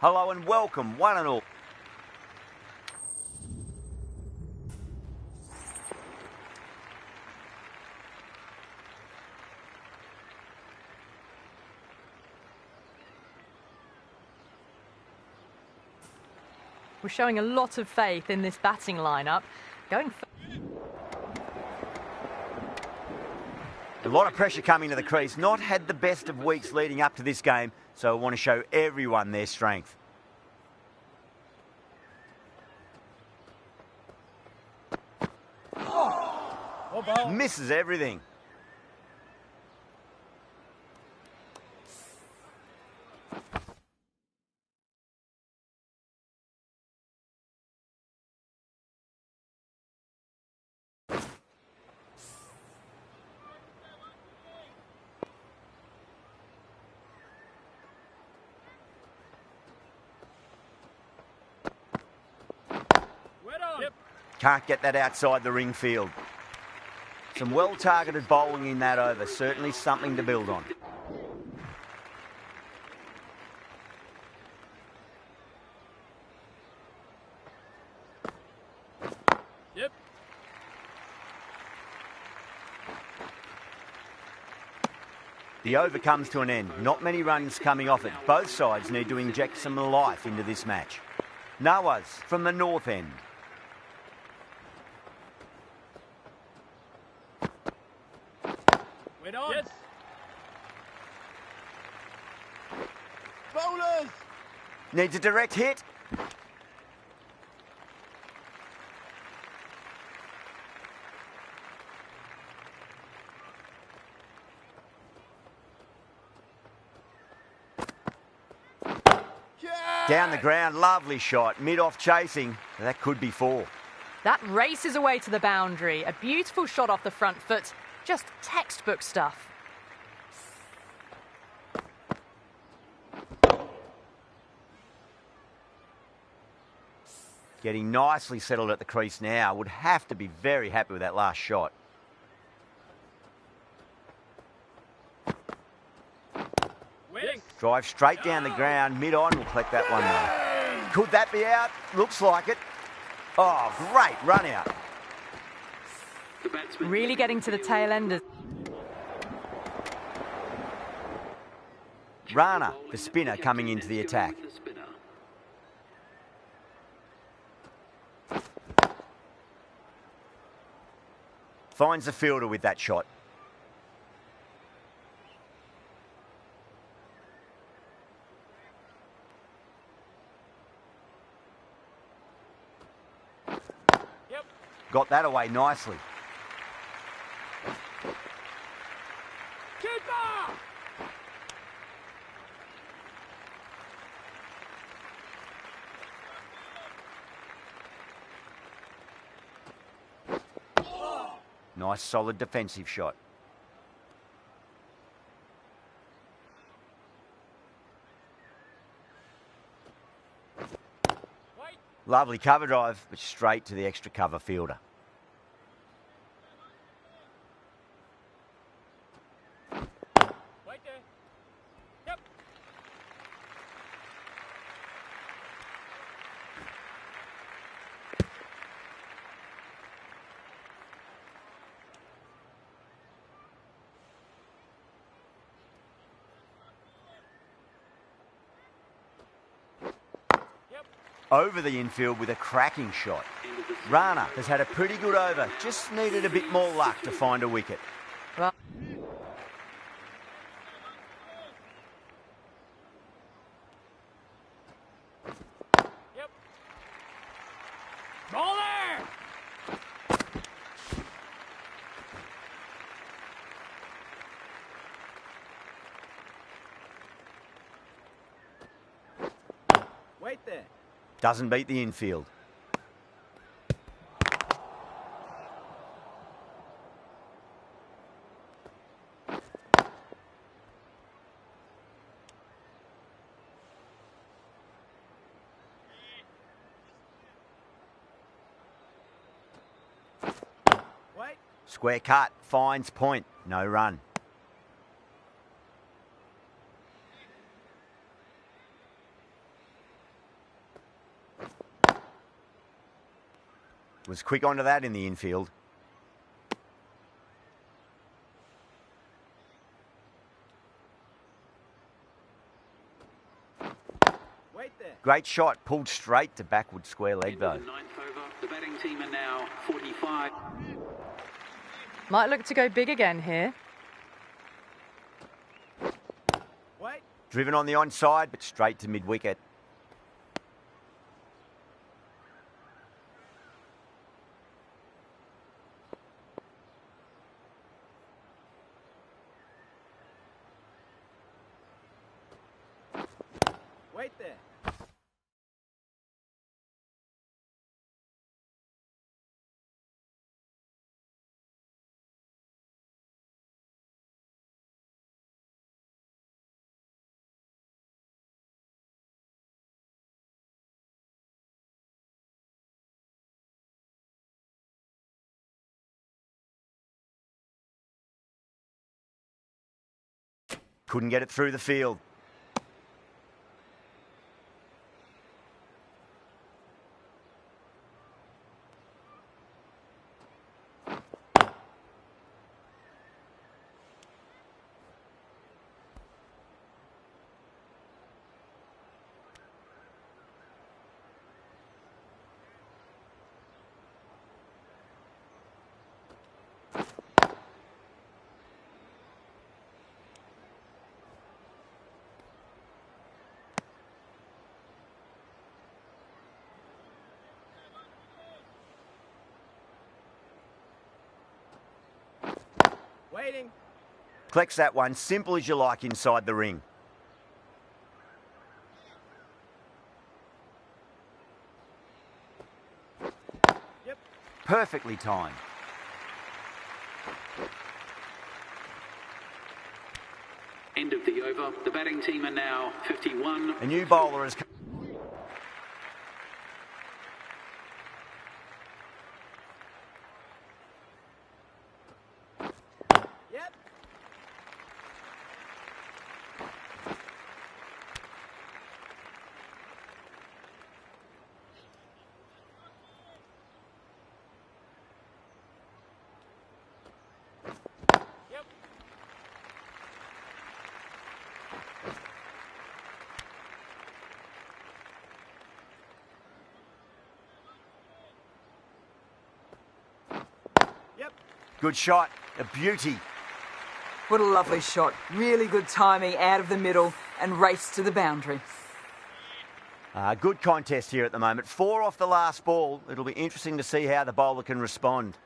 Hello and welcome, one and all. We're showing a lot of faith in this batting lineup. A lot of pressure coming to the crease. Not had the best of weeks leading up to this game, so I want to show everyone their strength. Misses everything. Can't get that outside the ring field. Some well-targeted bowling in that over. Certainly something to build on. Yep. The over comes to an end. Not many runs coming off it. Both sides need to inject some life into this match. Nawaz from the north end. Yes. Bowlers! Needs a direct hit. Down the ground, lovely shot. Mid-off chasing. That could be 4. That races away to the boundary. A beautiful shot off the front foot. Just textbook stuff. Getting nicely settled at the crease now. Would have to be very happy with that last shot. Drive straight down the ground. Mid-on will collect that one though. Could that be out? Looks like it. Oh, great run out. Really getting to the tail end. Rana, the spinner, coming into the attack. Finds the fielder with that shot. Yep. Got that away nicely. Nice solid defensive shot. Lovely cover drive, but straight to the extra cover fielder. Right there. Yep. Over the infield with a cracking shot. Rana has had a pretty good over. Just needed a bit more luck to find a wicket. Well, Yep. Bowler! Wait there. Doesn't beat the infield. Wait. Square cut, finds point, no run. Was quick onto that in the infield. Wait there. Great shot, pulled straight to backward square leg though. Ninth over. The batting team are now 45. Might look to go big again here. Wait. Driven on the onside, but straight to mid-wicket. Wait there. Couldn't get it through the field. Waiting. Collects that one, simple as you like inside the ring. Yep. Perfectly timed. End of the over. The batting team are now 51. A new bowler has come. Yep. Yep. Yep. Good shot, a beauty. What a lovely shot. Really good timing out of the middle and race to the boundary. Good contest here at the moment. 4 off the last ball. It'll be interesting to see how the bowler can respond.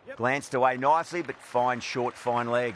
Yep. Glanced away nicely, but fine short, fine leg.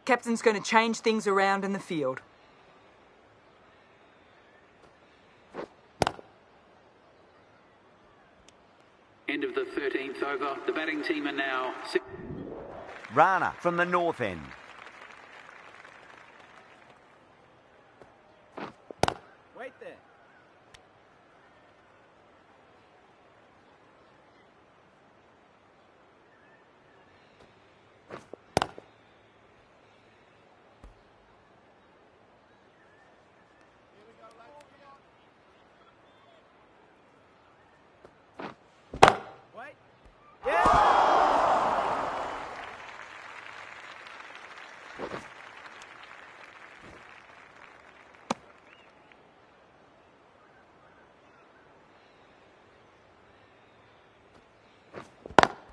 Captain's going to change things around in the field. End of the 13th over. The batting team are now 6. Rana from the north end. Wait there. Wait. Yeah.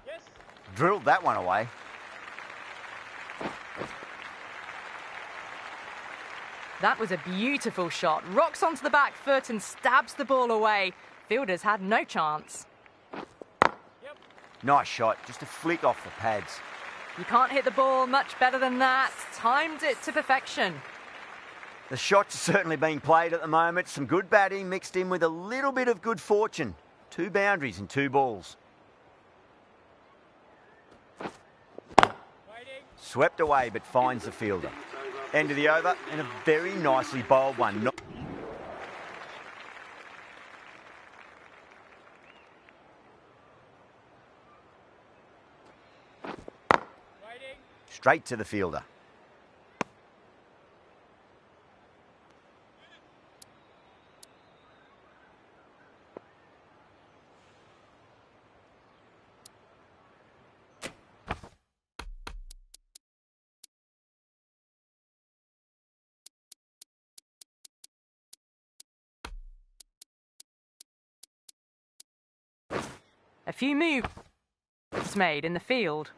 Yes. Drilled that one away. That was a beautiful shot. Rocks onto the back foot and stabs the ball away. Fielders had no chance. Nice shot, just a flick off the pads. You can't hit the ball much better than that. Timed it to perfection. The shots are certainly being played at the moment. Some good batting mixed in with a little bit of good fortune. 2 boundaries and 2 balls. Swept away but finds the fielder. End of the over and a very nicely bowled one. Straight to the fielder. A few moves made in the field.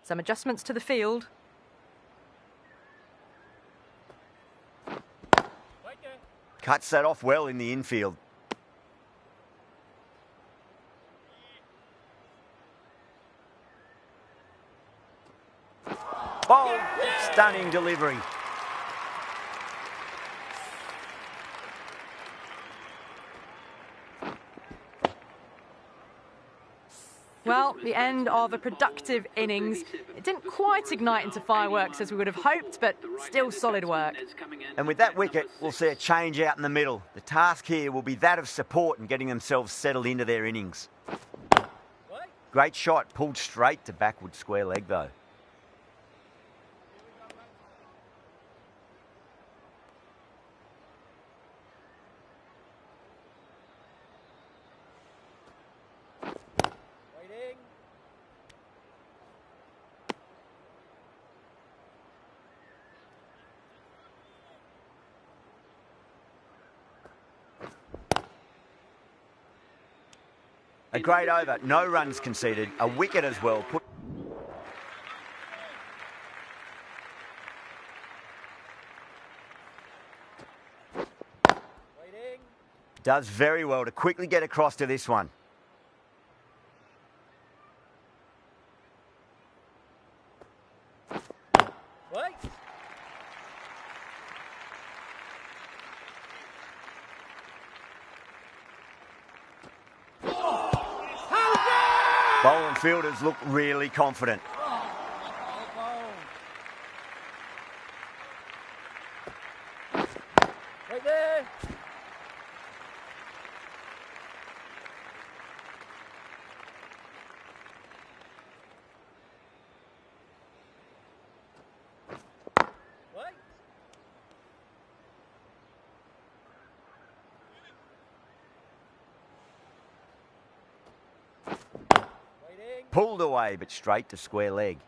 Some adjustments to the field. Cuts that off well in the infield. Bold, stunning delivery. Well, the end of a productive innings. It didn't quite ignite into fireworks as we would have hoped, but still solid work. And with that wicket, we'll see a change out in the middle. The task here will be that of support and getting themselves settled into their innings. Great shot, pulled straight to backward square leg though. A great over, no runs conceded, a wicket as well. Does very well to quickly get across to this one. Bowling fielders look really confident. Right there. What? Pulled away, but straight to square leg.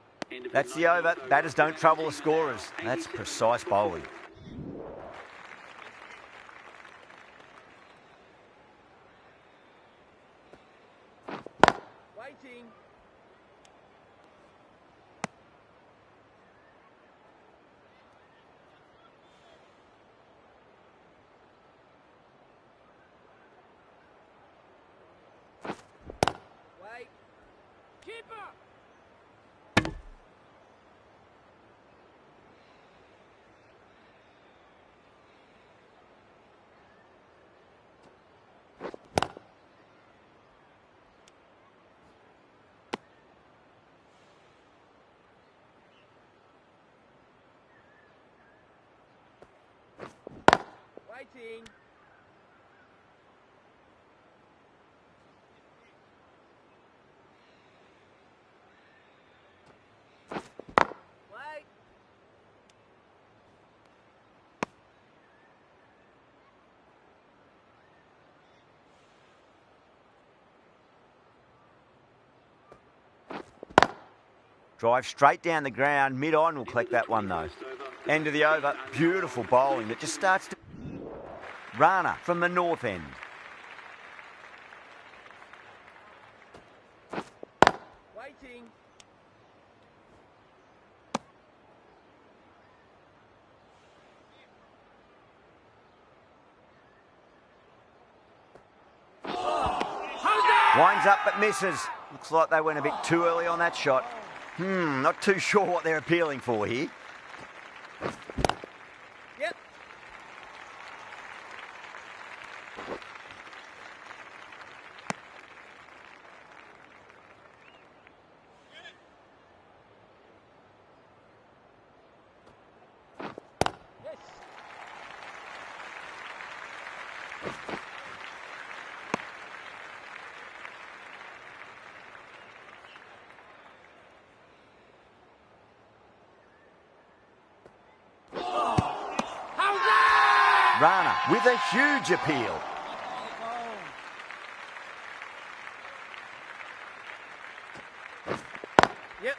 That's the over. Batters don't trouble the scorers. That's precise bowling. Waiting. Wait. Keeper. Waiting. Wait. Drive straight down the ground, mid-on, we'll collect that one though. End of the over, beautiful bowling that just starts to... Rana from the north end. Waiting. Winds up but misses. Looks like they went a bit too early on that shot. Not too sure what they're appealing for here. Yep. Yes. Rana with a huge appeal. Yep.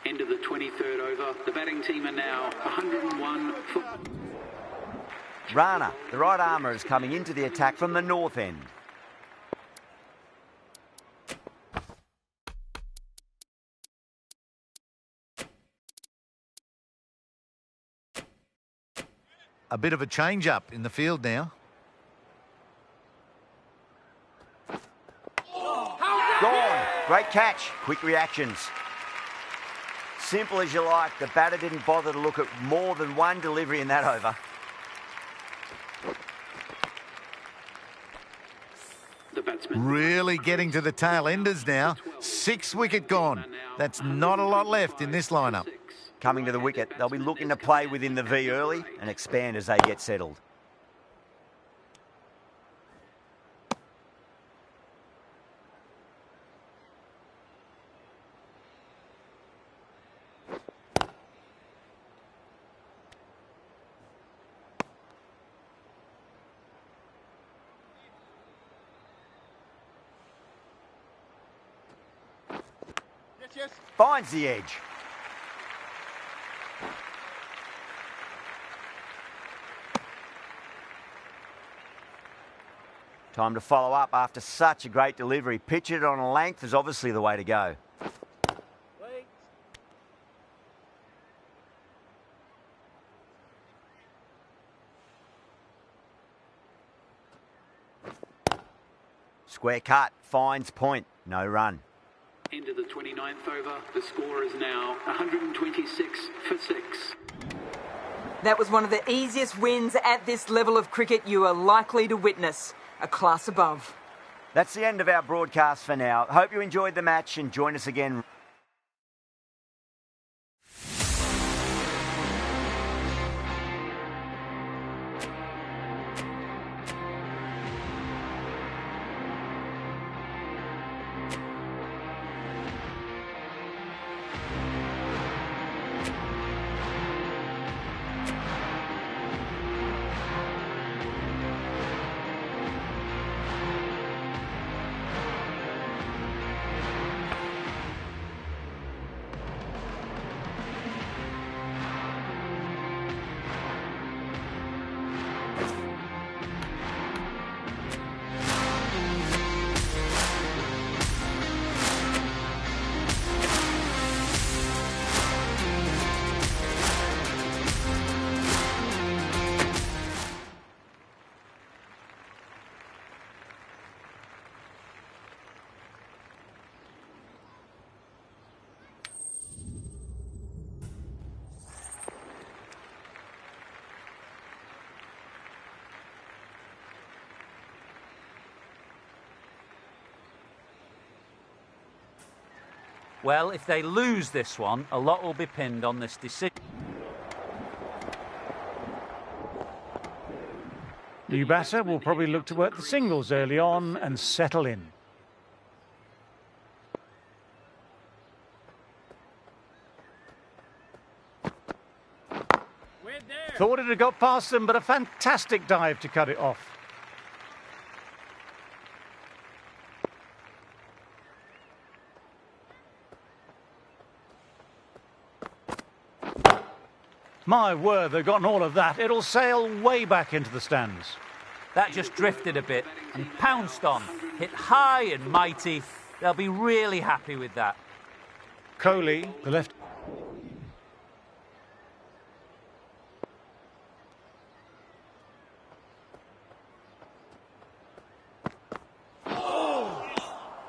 End of the 23rd over. The batting team are now 101 for... Rana, the right armour, is coming into the attack from the north end. A bit of a change-up in the field now. Gone. Great catch. Quick reactions. Simple as you like. The batter didn't bother to look at more than one delivery in that over. The batsman. Really getting to the tail enders now. 6 wicket gone. That's not a lot left in this lineup. Coming to the wicket, they'll be looking to play within the V early and expand as they get settled. Yes. Finds the edge. Time to follow up after such a great delivery. Pitch it on a length is obviously the way to go. Wait. Square cut, finds point, no run. End of the 29th over. The score is now 126 for 6. That was one of the easiest wins at this level of cricket you are likely to witness. A class above. That's the end of our broadcast for now. Hope you enjoyed the match and join us again. Well, if they lose this one, a lot will be pinned on this decision. New batter will probably look to work the singles early on and settle in. Thought it had got past them, but a fantastic dive to cut it off. My word, they've gotten all of that. It'll sail way back into the stands. That just drifted a bit and pounced on. Hit high and mighty. They'll be really happy with that. Kohli, the left...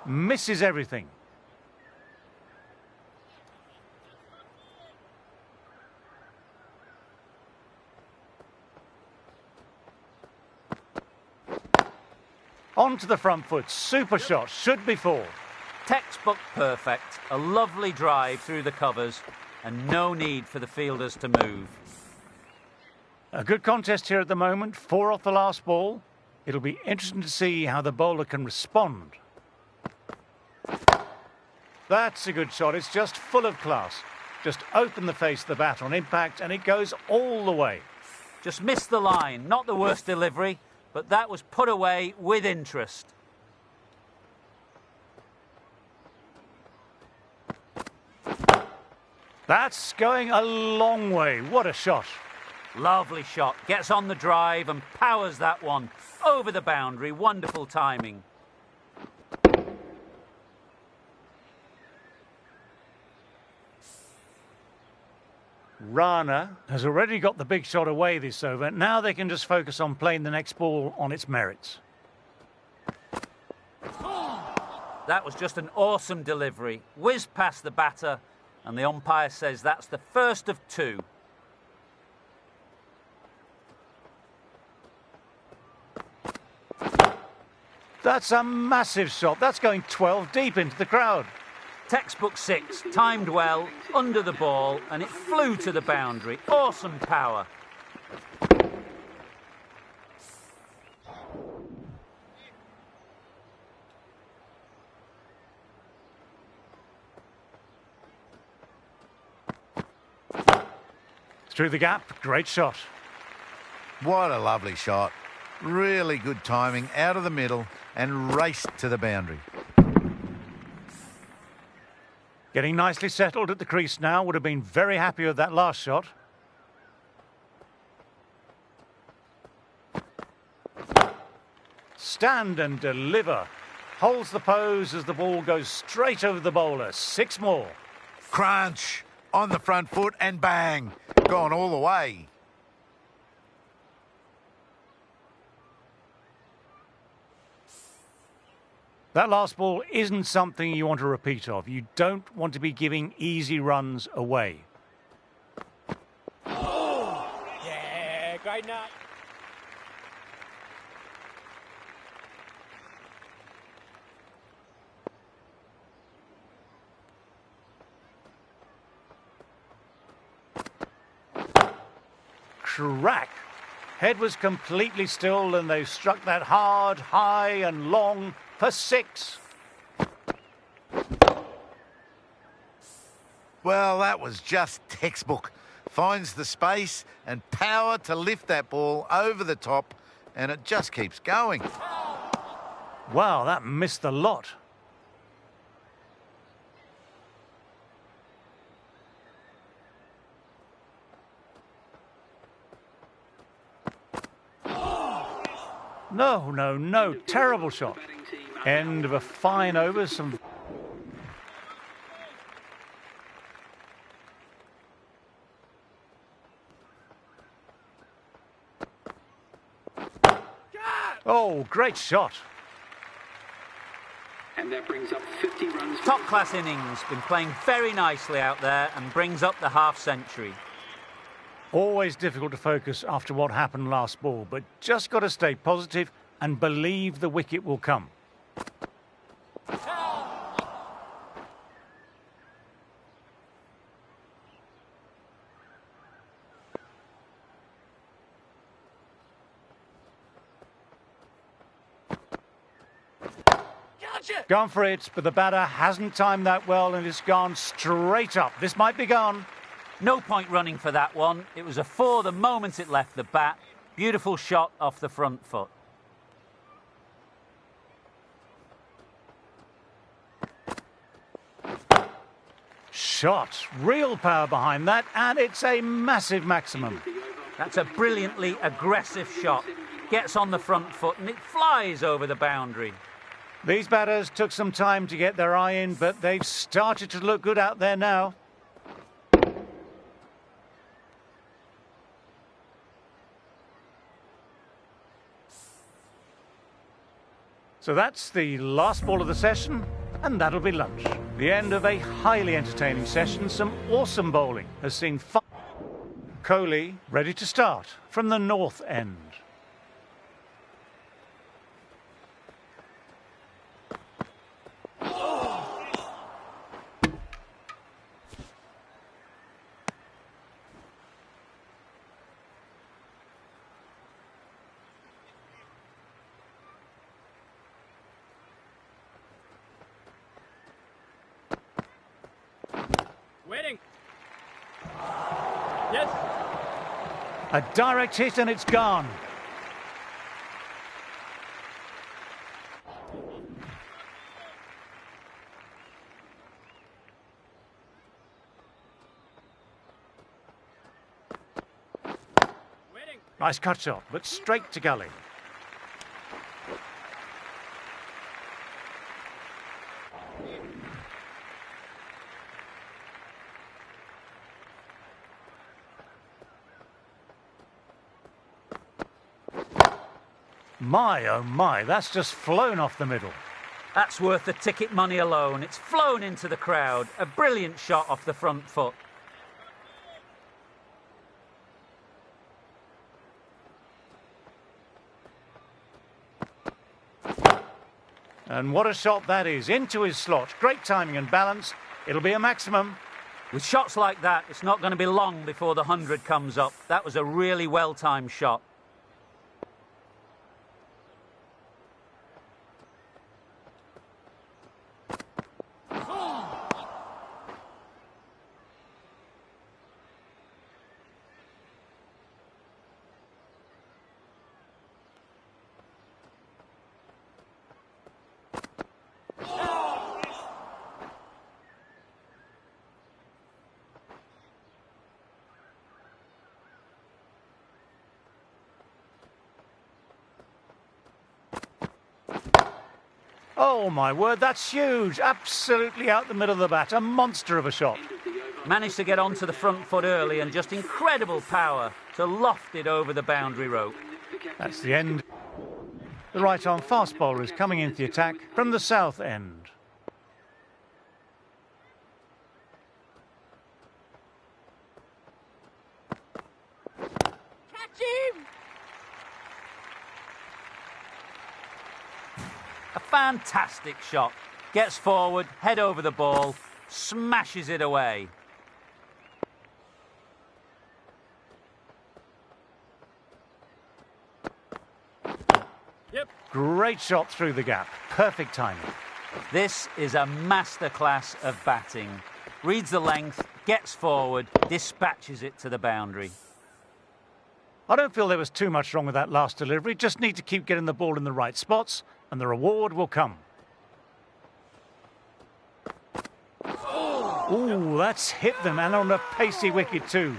misses everything. On to the front foot. Super shot. Should be four. Textbook perfect. A lovely drive through the covers and no need for the fielders to move. A good contest here at the moment. 4 off the last ball. It'll be interesting to see how the bowler can respond. That's a good shot. It's just full of class. Just open the face of the bat on impact and it goes all the way. Just missed the line. Not the worst delivery, but that was put away with interest. That's going a long way. What a shot. Lovely shot. Gets on the drive and powers that one over the boundary. Wonderful timing. Rana has already got the big shot away this over. Now they can just focus on playing the next ball on its merits. That was just an awesome delivery. Whizzed past the batter, and the umpire says that's the first of 2. That's a massive shot. That's going 12 deep into the crowd. Textbook 6, timed well, under the ball, and it flew to the boundary. Awesome power. Through the gap, great shot. What a lovely shot. Really good timing, out of the middle and raced to the boundary. Getting nicely settled at the crease now. Would have been very happy with that last shot. Stand and deliver. Holds the pose as the ball goes straight over the bowler. 6 more. Crunch on the front foot and bang. Gone all the way. That last ball isn't something you want to repeat of. You don't want to be giving easy runs away. Yeah, great nut. Crack. Head was completely still and they struck that hard, high and long for 6. Well, that was just textbook. Finds the space and power to lift that ball over the top, and it just keeps going. Wow, that missed the lot. No, no, no. Terrible shot. End of a fine over. Some... Oh, great shot. And that brings up 50 runs. Top class innings. Been playing very nicely out there and brings up the half century. Always difficult to focus after what happened last ball, but just got to stay positive and believe the wicket will come. Gone for it, but the batter hasn't timed that well and it's gone straight up. This might be gone. No point running for that one. It was a 4 the moment it left the bat. Beautiful shot off the front foot. Shot. Real power behind that, and it's a massive maximum. That's a brilliantly aggressive shot. Gets on the front foot and it flies over the boundary. These batters took some time to get their eye in, but they've started to look good out there now. So that's the last ball of the session, and that'll be lunch. The end of a highly entertaining session. Some awesome bowling has seen Kohli ready to start from the north end. Waiting. Yes. A direct hit and it's gone. Waiting. Nice cut shot, but straight to gully. My, oh my, that's just flown off the middle. That's worth the ticket money alone. It's flown into the crowd. A brilliant shot off the front foot. And what a shot that is, into his slot. Great timing and balance. It'll be a maximum. With shots like that, it's not going to be long before the 100 comes up. That was a really well-timed shot. Oh my word, that's huge. Absolutely out the middle of the bat. A monster of a shot. Managed to get onto the front foot early and just incredible power to loft it over the boundary rope. That's the end. The right-arm fast bowler is coming into the attack from the south end. Catch him! A fantastic shot. Gets forward, head over the ball, smashes it away. Yep. Great shot through the gap. Perfect timing. This is a masterclass of batting. Reads the length, gets forward, dispatches it to the boundary. I don't feel there was too much wrong with that last delivery. Just need to keep getting the ball in the right spots and the reward will come. Ooh, that's hit them, and on a pacey wicket too.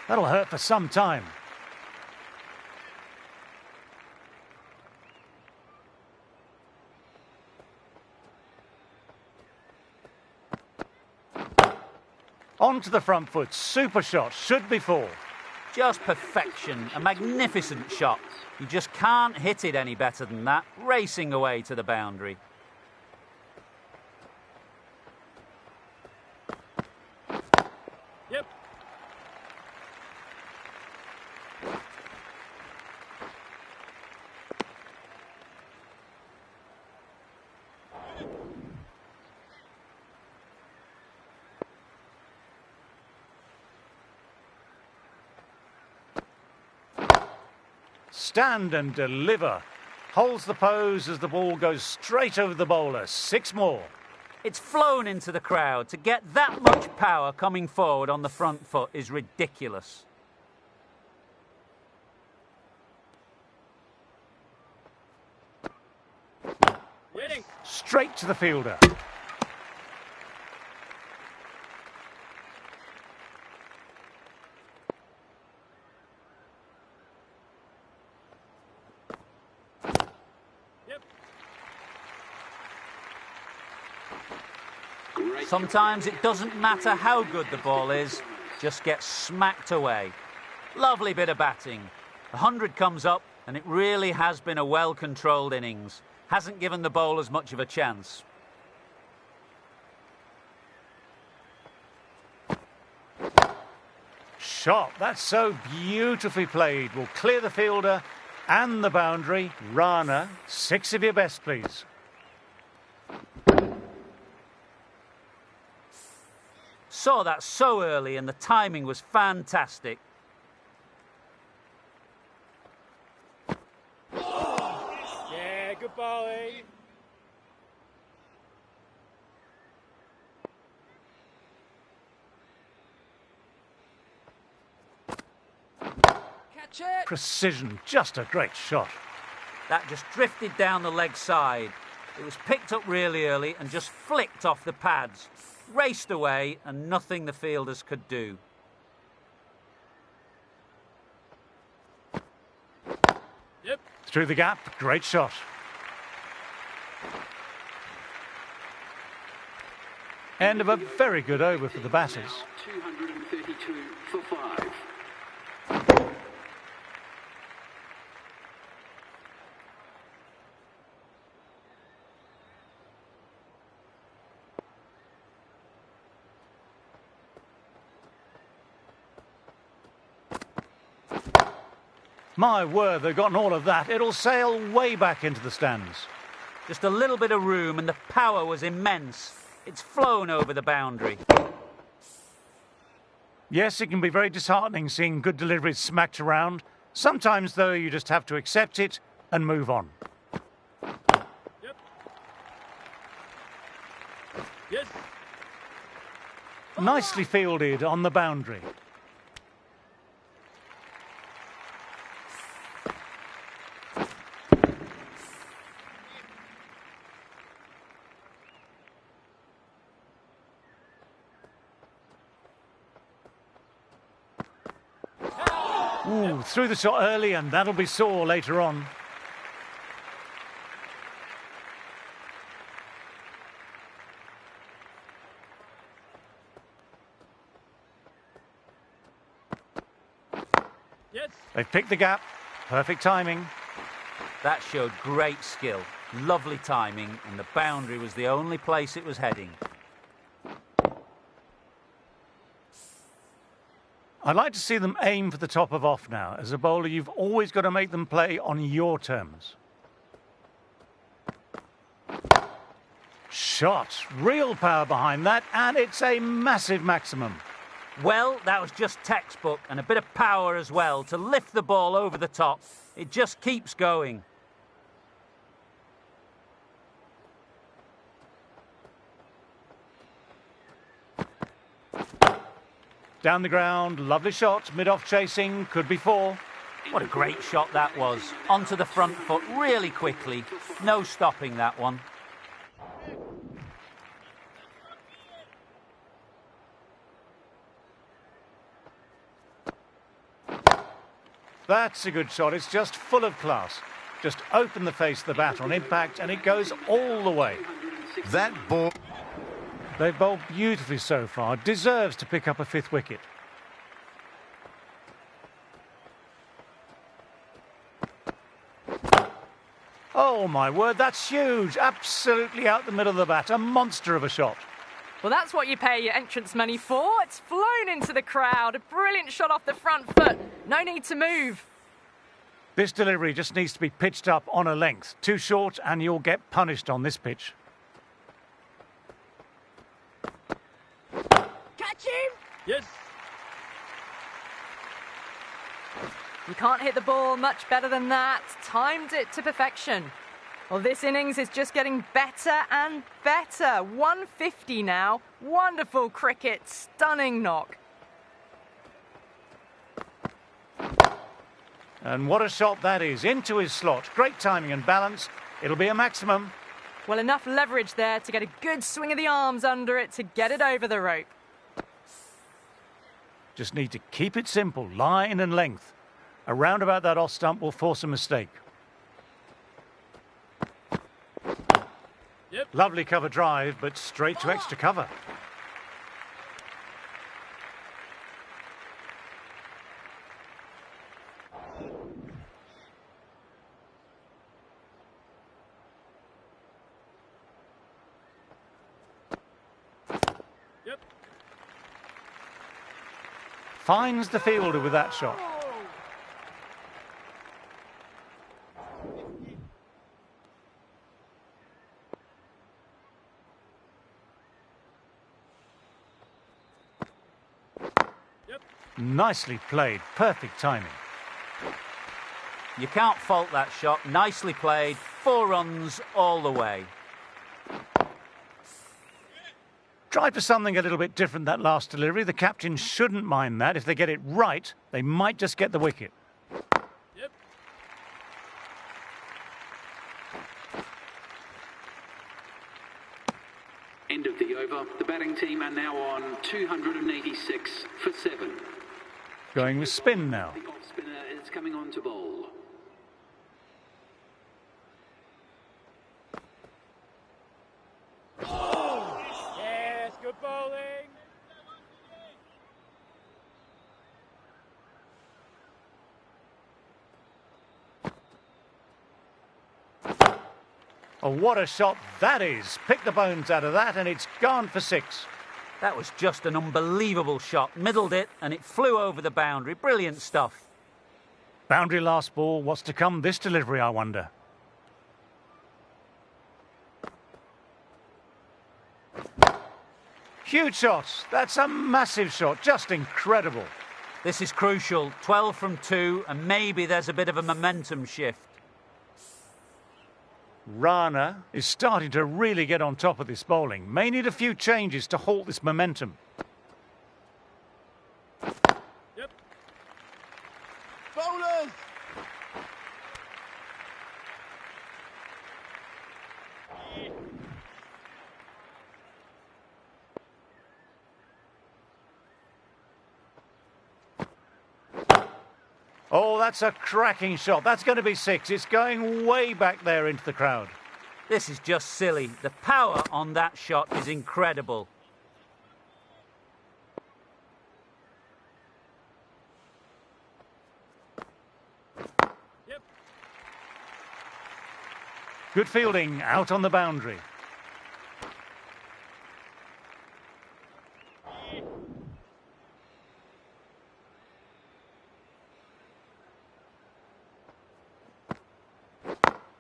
That'll hurt for some time. On to the front foot, super shot, should be 4. Just perfection, a magnificent shot. You just can't hit it any better than that, racing away to the boundary. Yep. Stand and deliver. holds the pose as the ball goes straight over the bowler. 6 more. It's flown into the crowd. To get that much power coming forward on the front foot is ridiculous. Winning. Straight to the fielder. Yep. Sometimes it doesn't matter how good the ball is, just get smacked away. Lovely bit of batting. 100 comes up, and it really has been a well-controlled innings. Hasn't given the bowlers much of a chance. Shot. That's so beautifully played. Will clear the fielder and the boundary. Rana, 6 of your best, please. Saw that so early and the timing was fantastic. Yeah, good bowling. Catch it. Precision. Just a great shot. That just drifted down the leg side. It was picked up really early and just flicked off the pads. Raced away and nothing the fielders could do. Yep. Through the gap. Great shot. End of a very good over for the batters. 232 for 5. My word, they've gotten all of that. It'll sail way back into the stands. Just a little bit of room and the power was immense. It's flown over the boundary. Yes, it can be very disheartening seeing good deliveries smacked around. Sometimes, though, you just have to accept it and move on. Yep. Yes. Nicely fielded on the boundary. Ooh, threw the shot early and that'll be sore later on. Yes. They've picked the gap. Perfect timing. That showed great skill, lovely timing, and the boundary was the only place it was heading. I'd like to see them aim for the top of off now. As a bowler, you've always got to make them play on your terms. Shot. Real power behind that, and it's a massive maximum. Well, that was just textbook and a bit of power as well to lift the ball over the top. It just keeps going. Down the ground, lovely shot, mid-off chasing, could be 4. What a great shot that was. Onto the front foot really quickly. No stopping that one. That's a good shot, it's just full of class. Just open the face of the bat on impact and it goes all the way. That ball... They've bowled beautifully so far, deserves to pick up a 5th wicket. Oh my word, that's huge. Absolutely out the middle of the bat, a monster of a shot. Well, that's what you pay your entrance money for. It's flown into the crowd. A brilliant shot off the front foot. No need to move. This delivery just needs to be pitched up on a length. Too short and you'll get punished on this pitch. Catch him. Yes. You can't hit the ball much better than that. Timed it to perfection. Well, this innings is just getting better and better. 150 now. Wonderful cricket. Stunning knock. And what a shot that is. Into his slot. Great timing and balance. It'll be a maximum. Well, enough leverage there to get a good swing of the arms under it to get it over the rope. Just need to keep it simple. Line and length. A round about that off stump will force a mistake. Yep. Lovely cover drive, but straight to extra cover. Yep. Finds the fielder with that shot. Nicely played, perfect timing. You can't fault that shot. Nicely played. 4 runs all the way. Tried for something a little bit different that last delivery. The captain shouldn't mind that. If they get it right, they might just get the wicket. Yep. End of the over. The batting team are now on 286 for 7. Going with spin now. The off spinner is coming on to bowl. Yes, good bowling. Oh, what a shot that is. Pick the bones out of that and it's gone for 6. That was just an unbelievable shot. Middled it and it flew over the boundary. Brilliant stuff. Boundary last ball. What's to come this delivery, I wonder? Huge shot. That's a massive shot. Just incredible. This is crucial. 12 from 2 and maybe there's a bit of a momentum shift. Rana is starting to really get on top of this bowling. May need a few changes to halt this momentum. Yep. Bowlers! Oh, that's a cracking shot. That's going to be 6. It's going way back there into the crowd. This is just silly. The power on that shot is incredible. Yep. Good fielding out on the boundary.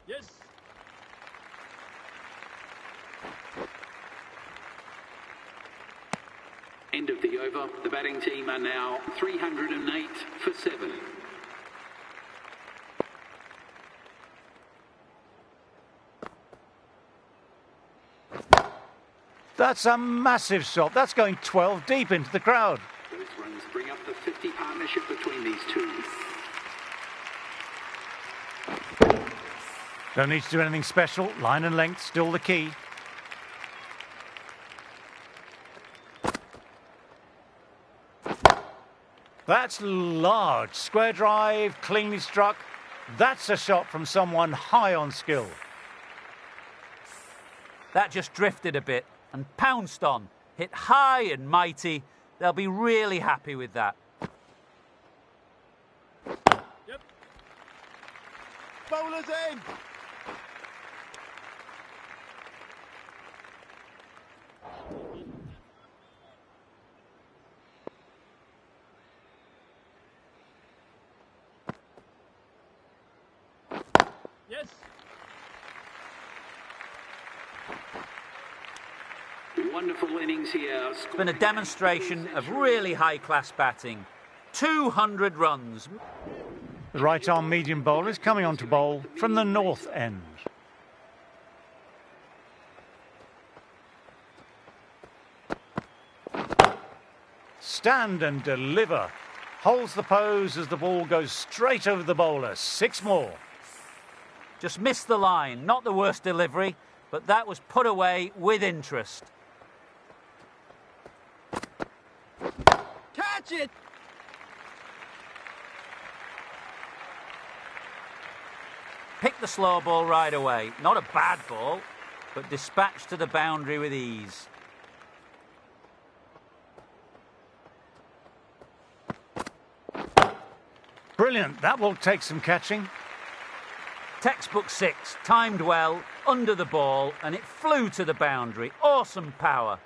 Yes. End of the over. The batting team are now 308 for 7. That's a massive shot. That's going 12 deep into the crowd. Those runs bring up the 50 partnership between these two. Don't need to do anything special. Line and length still the key. That's large. Square drive, cleanly struck. That's a shot from someone high on skill. That just drifted a bit and pounced on. Hit high and mighty. They'll be really happy with that. Yep. Bowlers in. Yes. Wonderful innings here. It's been a demonstration of really high-class batting. 200 runs. The right-arm medium bowler is coming on to bowl from the north end. Stand and deliver. Holds the pose as the ball goes straight over the bowler. 6 more. Just missed the line. Not the worst delivery, but that was put away with interest. Catch it! Picked the slow ball right away. Not a bad ball, but dispatched to the boundary with ease. Brilliant. That will take some catching. Textbook 6, timed well, under the ball, and it flew to the boundary. Awesome power.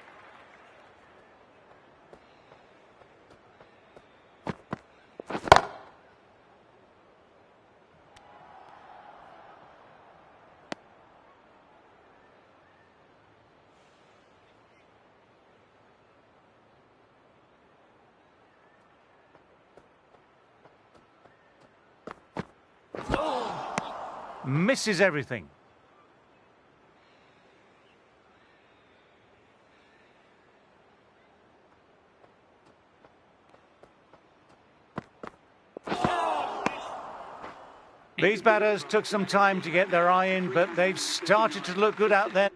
Misses everything. These batters took some time to get their eye in, but they've started to look good out there.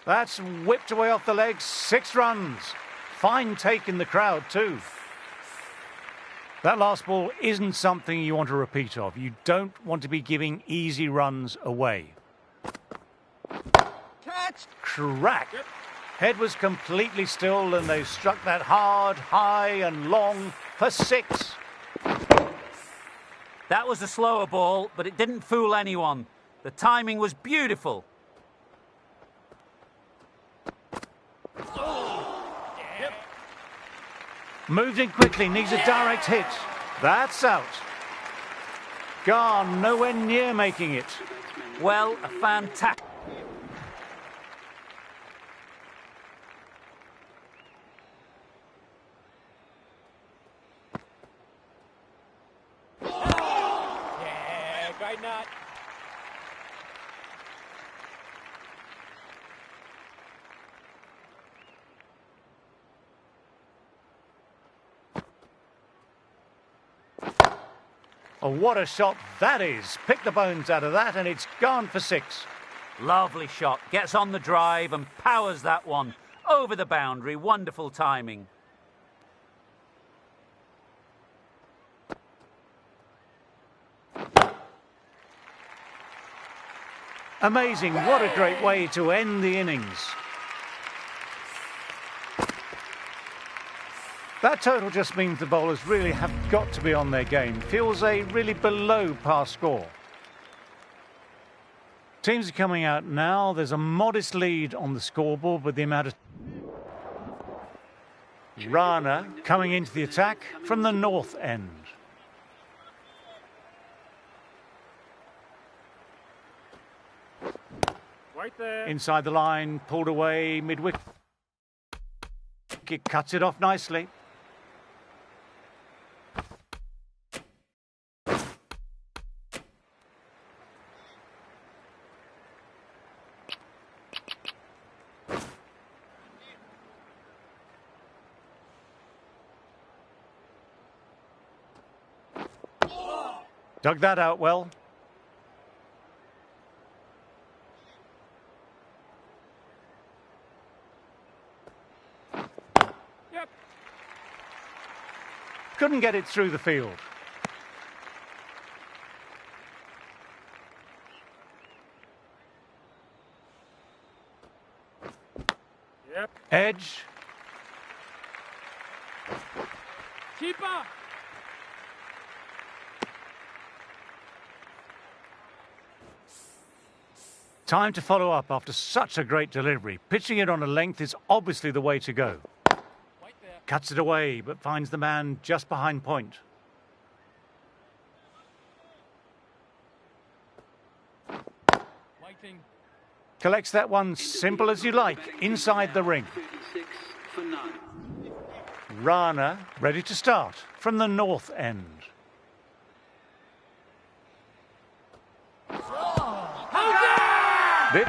That's whipped away off the legs. 6 runs. Fine take in the crowd too. That last ball isn't something you want to repeat of. You don't want to be giving easy runs away. Catch! Crack. Yep. Head was completely still and they struck that hard, high and long for 6. That was a slower ball, but it didn't fool anyone. The timing was beautiful. Moved in quickly, needs a direct hit. That's out. Gone, nowhere near making it. Well, a fantastic... Yeah, great nut. Oh, what a shot that is. Pick the bones out of that and it's gone for 6. Lovely shot. Gets on the drive and powers that one. Over the boundary. Wonderful timing. Amazing. What a great way to end the innings. That total just means the bowlers really have got to be on their game. Feels a really below par score. Teams are coming out now. There's a modest lead on the scoreboard with the amount of... Rana coming into the attack from the north end. Right there. Inside the line, pulled away, mid-wicket. It cuts it off nicely. Dug that out well. Yep. Couldn't get it through the field. Yep. Edge. Keeper. Time to follow up after such a great delivery. Pitching it on a length is obviously the way to go. Right there. Cuts it away, but finds the man just behind point. Waiting. Collects that one simple as you like, inside the ring. 36 for none. Rana ready to start from the north end. This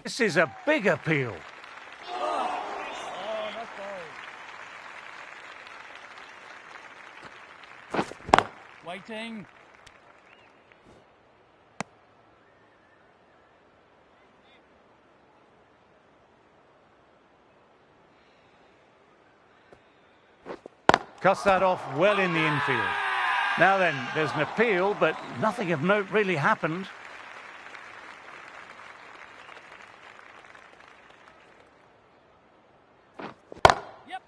This is a big appeal. Waiting. Cuts that off well in the infield. Now then, there's an appeal, but nothing of note really happened. Yep.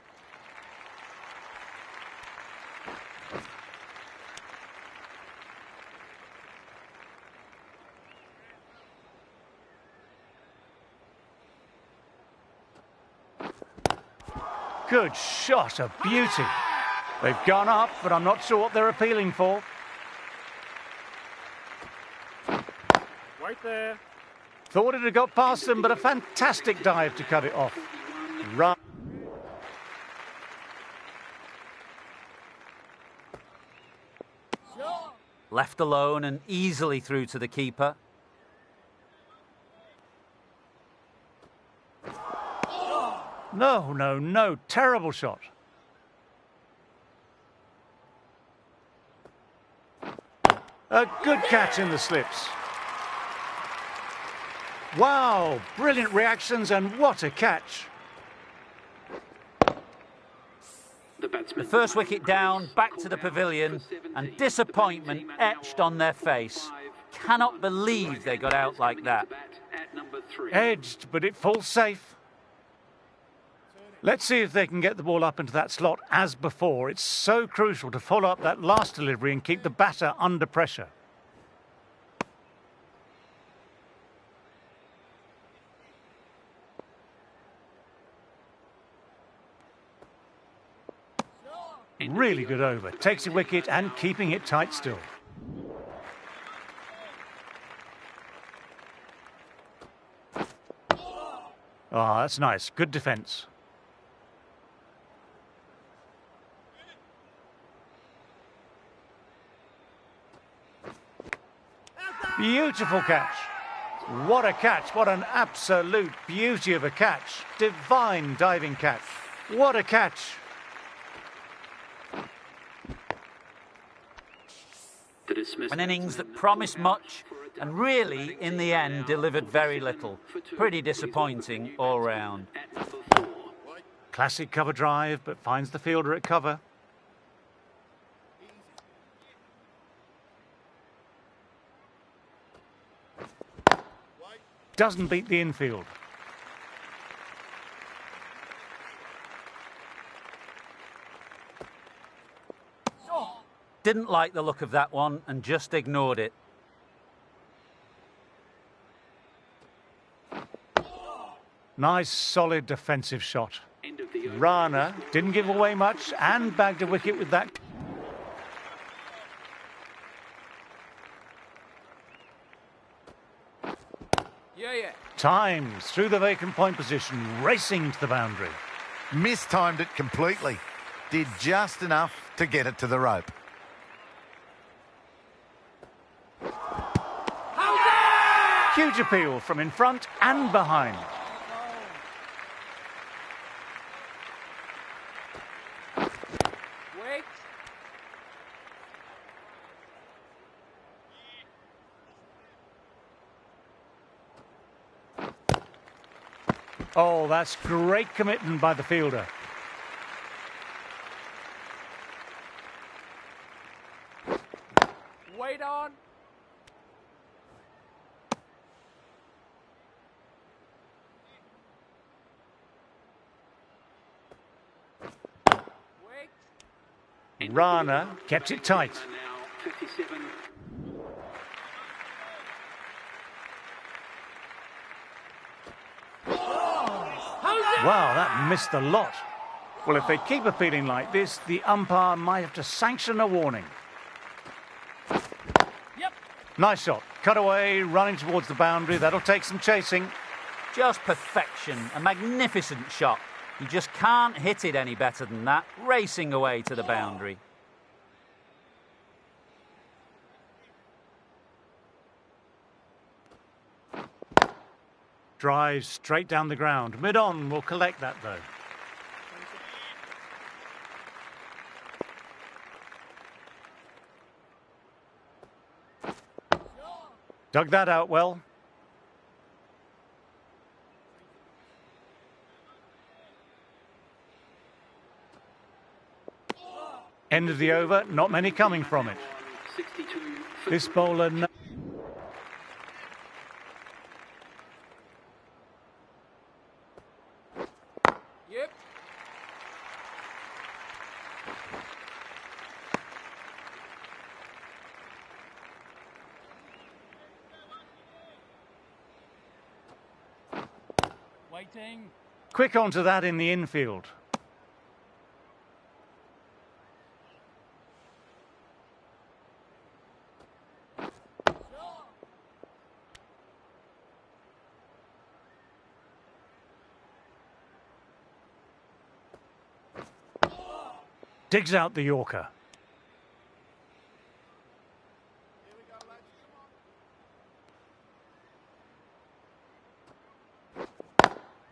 Good shot, a beauty. They've gone up, but I'm not sure what they're appealing for. Right there. Thought it had got past them, but a fantastic dive to cut it off. Right. Left alone and easily through to the keeper. No. Terrible shot. A good catch in the slips. Wow, brilliant reactions and what a catch. The first wicket down, back to the pavilion, and disappointment etched on their face. Cannot believe they got out like that. Edged, but it falls safe. Let's see if they can get the ball up into that slot as before. It's so crucial to follow up that last delivery and keep the batter under pressure. Really good over. Takes a wicket and keeping it tight still. Ah, that's nice. Good defence. Beautiful catch. What a catch. What an absolute beauty of a catch. Divine diving catch. What a catch. An innings that promised much and really, in the end, delivered very little. Pretty disappointing all round. Classic cover drive, but finds the fielder at cover. Doesn't beat the infield. Didn't like the look of that one and just ignored it. Nice, solid defensive shot. Rana didn't give away much and bagged a wicket with that. Yeah. Times through the vacant point position, racing to the boundary. Mistimed it completely. Did just enough to get it to the rope. Huge appeal from in front and behind. Wait. Oh, that's great commitment by the fielder. Wait on. Rana kept it tight. Wow, that missed a lot. Well, if they keep appealing like this, the umpire might have to sanction a warning. Yep. Nice shot. Cut away, running towards the boundary. That'll take some chasing. Just perfection. A magnificent shot. You just can't hit it any better than that. Racing away to the boundary. Drives straight down the ground. Mid-on will collect that, though. Dug that out well. End of the over, not many coming from it. This bowler... Yep. Waiting. Quick onto that in the infield. Digs out the Yorker.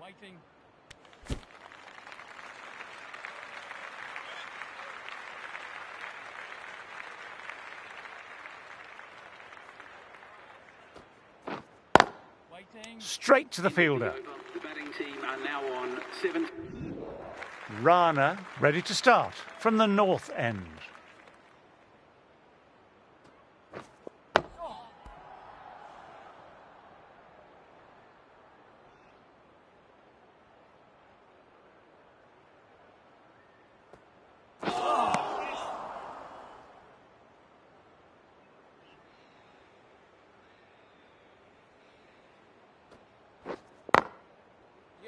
Waiting. Waiting. Straight to the fielder. The batting team are now on 7. Rana ready to start from the north end.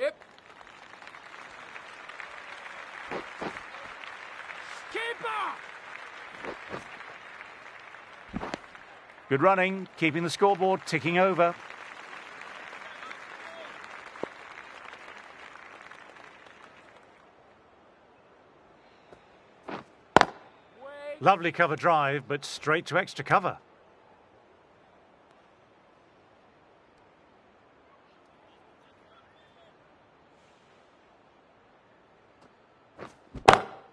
Yep. Keeper! Good running, keeping the scoreboard ticking over. Lovely cover drive, but straight to extra cover.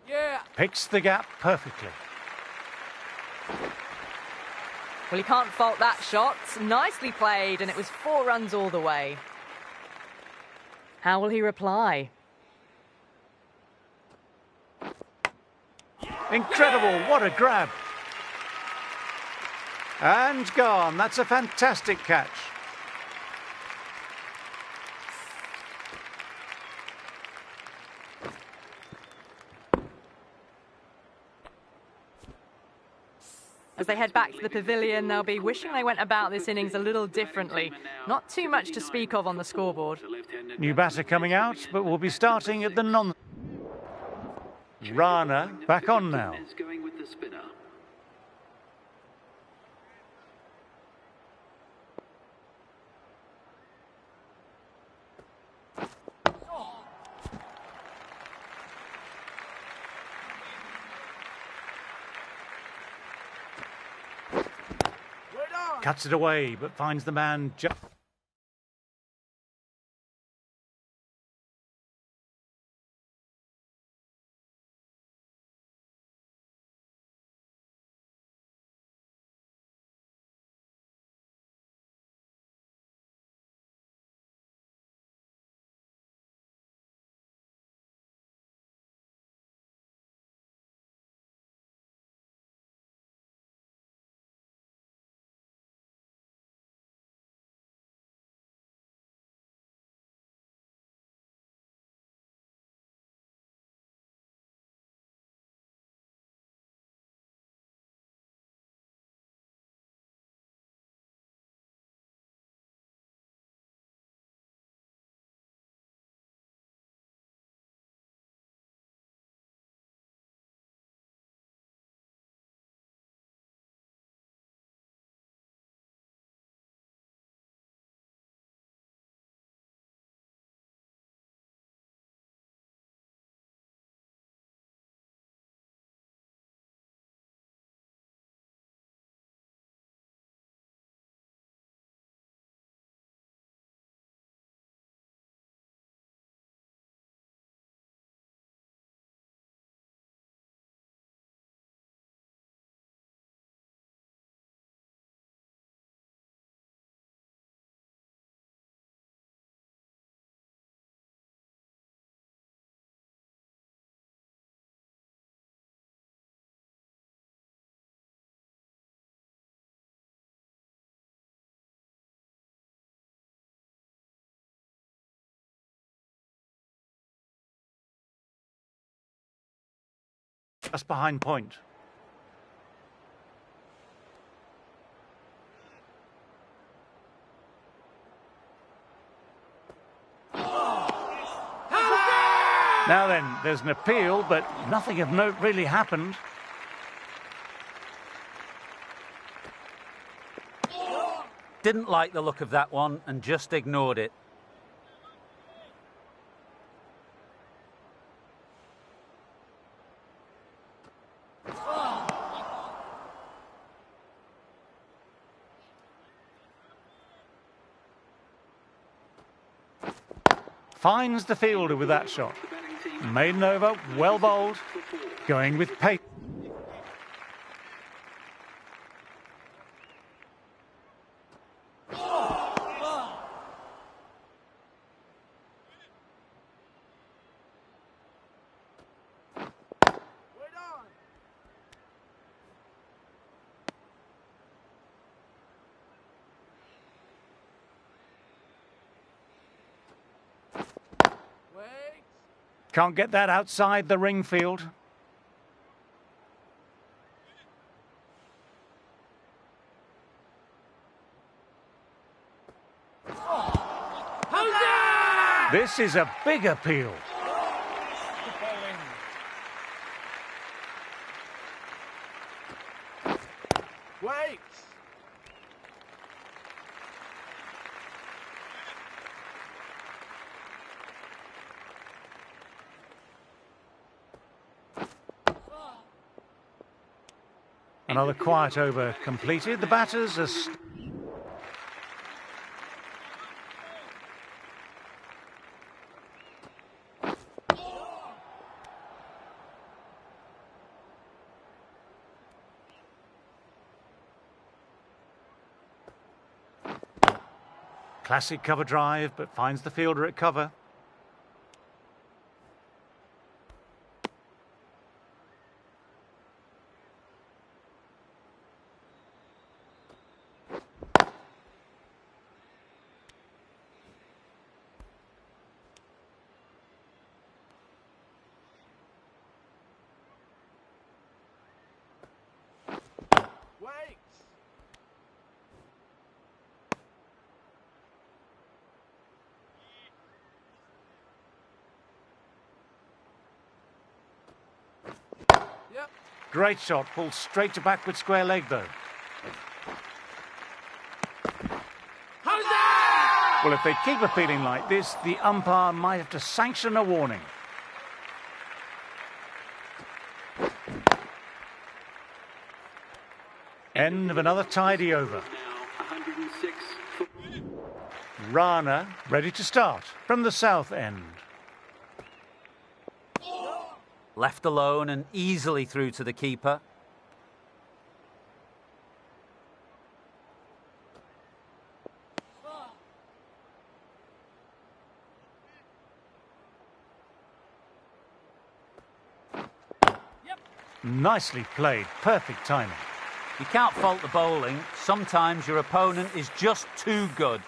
Yeah. Picks the gap perfectly. Well, he can't fault that shot. Nicely played, and it was 4 runs all the way. How will he reply? Incredible, what a grab. And gone, that's a fantastic catch. As they head back to the pavilion, they'll be wishing they went about this innings a little differently. Not too much to speak of on the scoreboard. New batter coming out, but we'll be starting at the non... Rana back on now. Is going with the spinner. Cuts it away, but finds the man just... just behind point. Now then, there's an appeal, but nothing of note really happened. Didn't like the look of that one and just ignored it. Finds the fielder with that shot. Maiden over, well bowled, going with pace. Can't get that outside the ring field. This is a big appeal. Wait! Another quiet over completed. The batters are... Classic cover drive, but finds the fielder at cover. Wait! Yep. Great shot, pulled straight to backward square leg though. Well, if they keep appealing like this, the umpire might have to sanction a warning. End of another tidy over. Rana ready to start from the south end. Left alone and easily through to the keeper. Nicely played, perfect timing. You can't fault the bowling. Sometimes your opponent is just too good.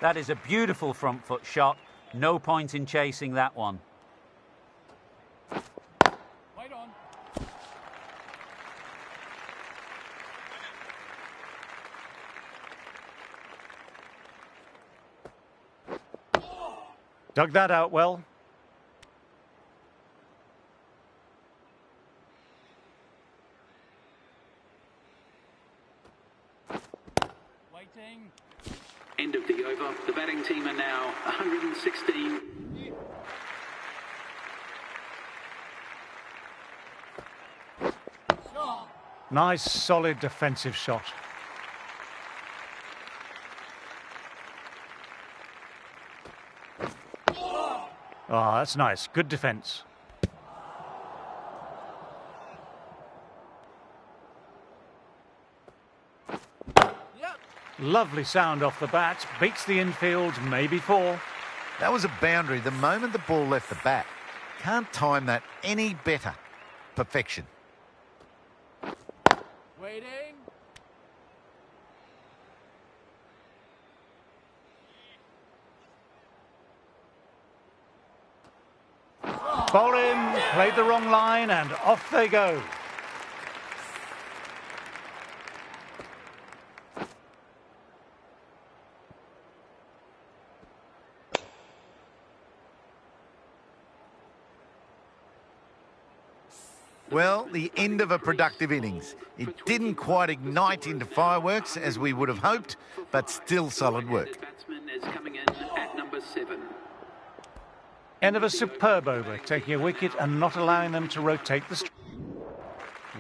That is a beautiful front foot shot. No point in chasing that one. Wait on. Dug that out well. Waiting. End of the over. The batting team are now 116. Nice, solid defensive shot. Oh, that's nice. Good defence. Lovely sound off the bat. Beats the infield, maybe four. That was a boundary the moment the ball left the bat. Can't time that any better. Perfection. Waiting. Bowl in, played the wrong line, and off they go. Well, the end of a productive innings. It didn't quite ignite into fireworks as we would have hoped, but still solid work. Batsman is coming in at number 7. End of a superb over, taking a wicket and not allowing them to rotate the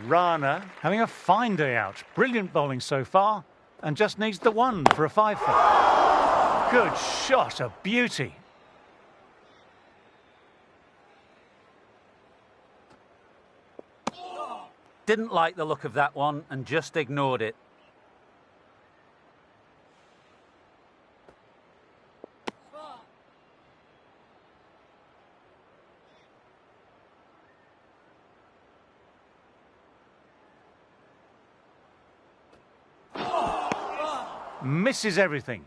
Rana having a fine day out. Brilliant bowling so far, and just needs the one for a 5 for. Good shot, a beauty. Didn't like the look of that one and just ignored it. Misses everything.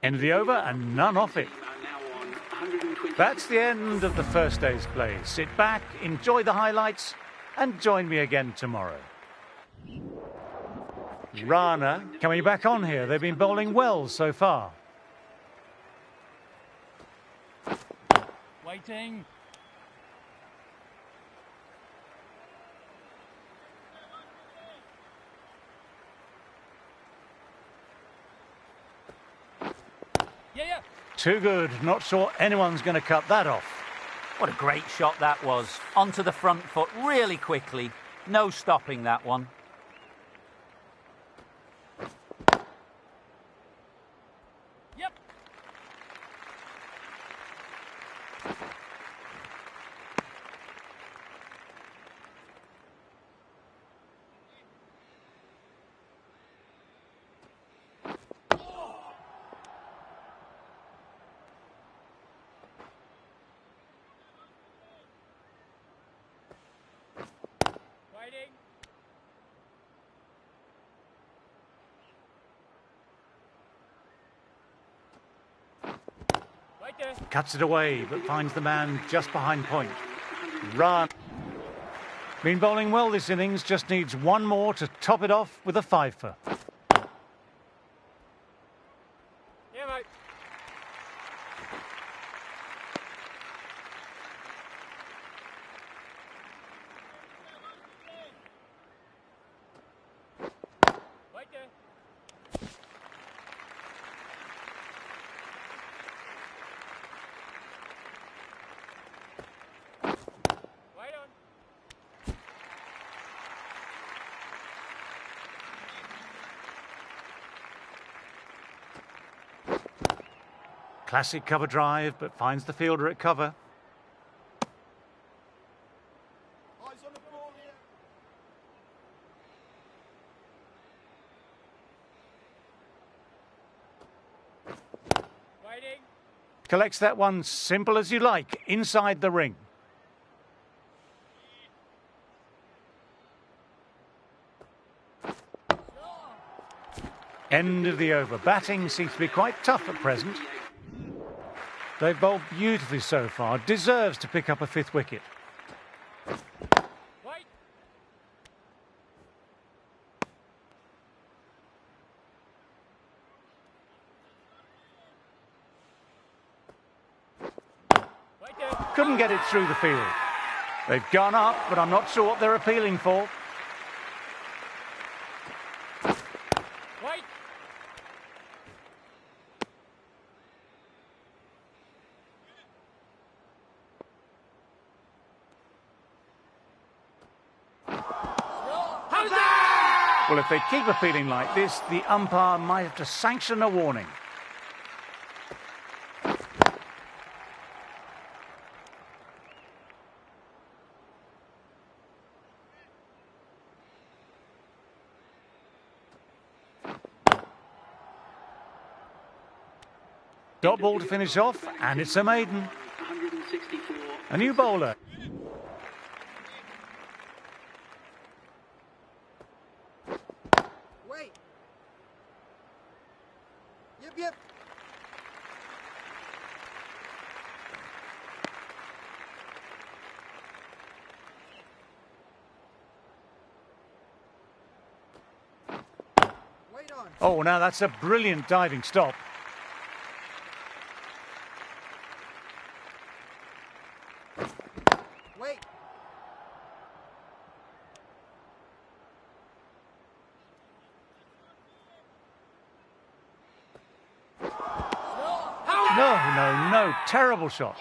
End of the over and none off it. That's the end of the first day's play. Sit back, enjoy the highlights, and join me again tomorrow. Rana coming back on here. They've been bowling well so far. Waiting. Yeah. Too good. Not sure anyone's going to cut that off. What a great shot that was. Onto the front foot really quickly. No stopping that one. Yep. Waiting. Right there. Cuts it away, but finds the man just behind point. Run. Been bowling well this innings, just needs one more to top it off with a 5 for. Yeah, mate. Right there. Right on. Classic cover drive, but finds the fielder at cover. Waiting. Collects that one simple as you like, inside the ring. End of the over. Batting seems to be quite tough at present. They've bowled beautifully so far. Deserves to pick up a 5th wicket. Wait. Right there. Couldn't get it through the field. They've gone up, but I'm not sure what they're appealing for. Wait. Well, if they keep appealing like this, the umpire might have to sanction a warning. Dot ball to finish off, and it's a maiden. 164. A new bowler. Wait. Yep. Wait on. Oh, now that's a brilliant diving stop. Wait. No. Terrible shot.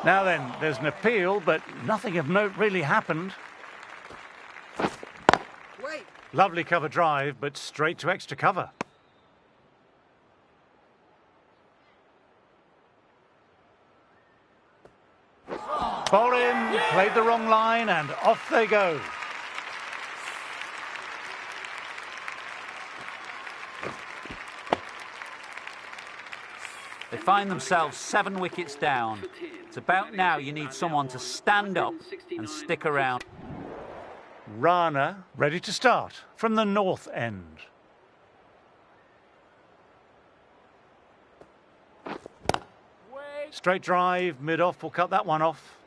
Now then, there's an appeal, but nothing of note really happened. Wait. Lovely cover drive, but straight to extra cover. Ball in, played the wrong line, and off they go. They find themselves 7 wickets down. It's about now you need someone to stand up and stick around. Rana ready to start from the north end. Straight drive, mid-off, will cut that one off.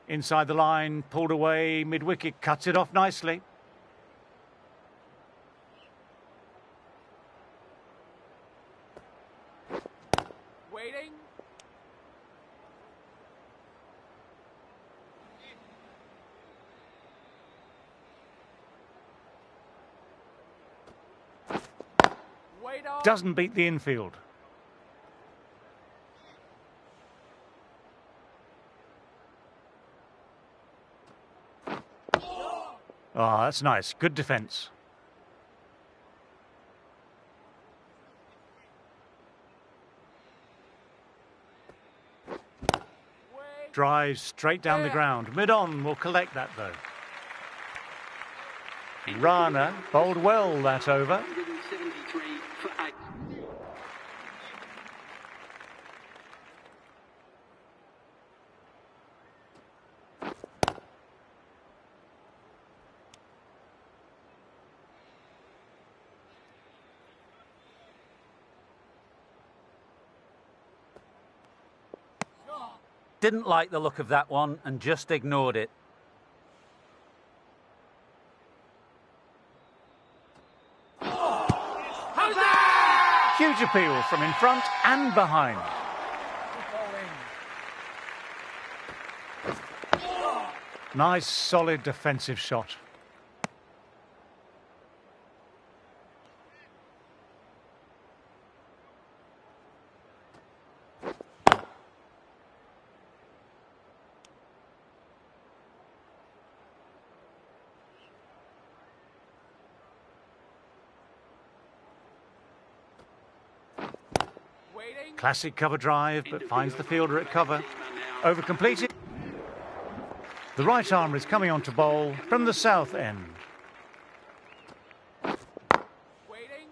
Inside the line, pulled away, mid-wicket, cuts it off nicely. Waiting. Wait on. Doesn't beat the infield. Oh, that's nice. Good defence. Drives straight down the ground. Mid-on will collect that, though. Rana bowled well that over. 173 for 8. Didn't like the look of that one and just ignored it. Huge appeal from in front and behind. Nice, solid defensive shot. Classic cover drive, but finds the fielder at cover. Over completed. The right arm is coming on to bowl from the south end. Waiting.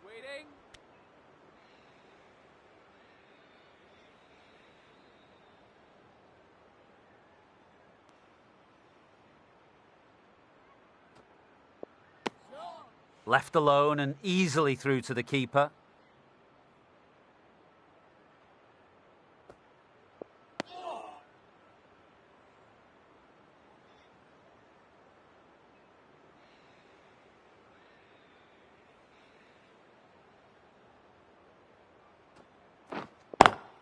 Waiting. Left alone and easily through to the keeper.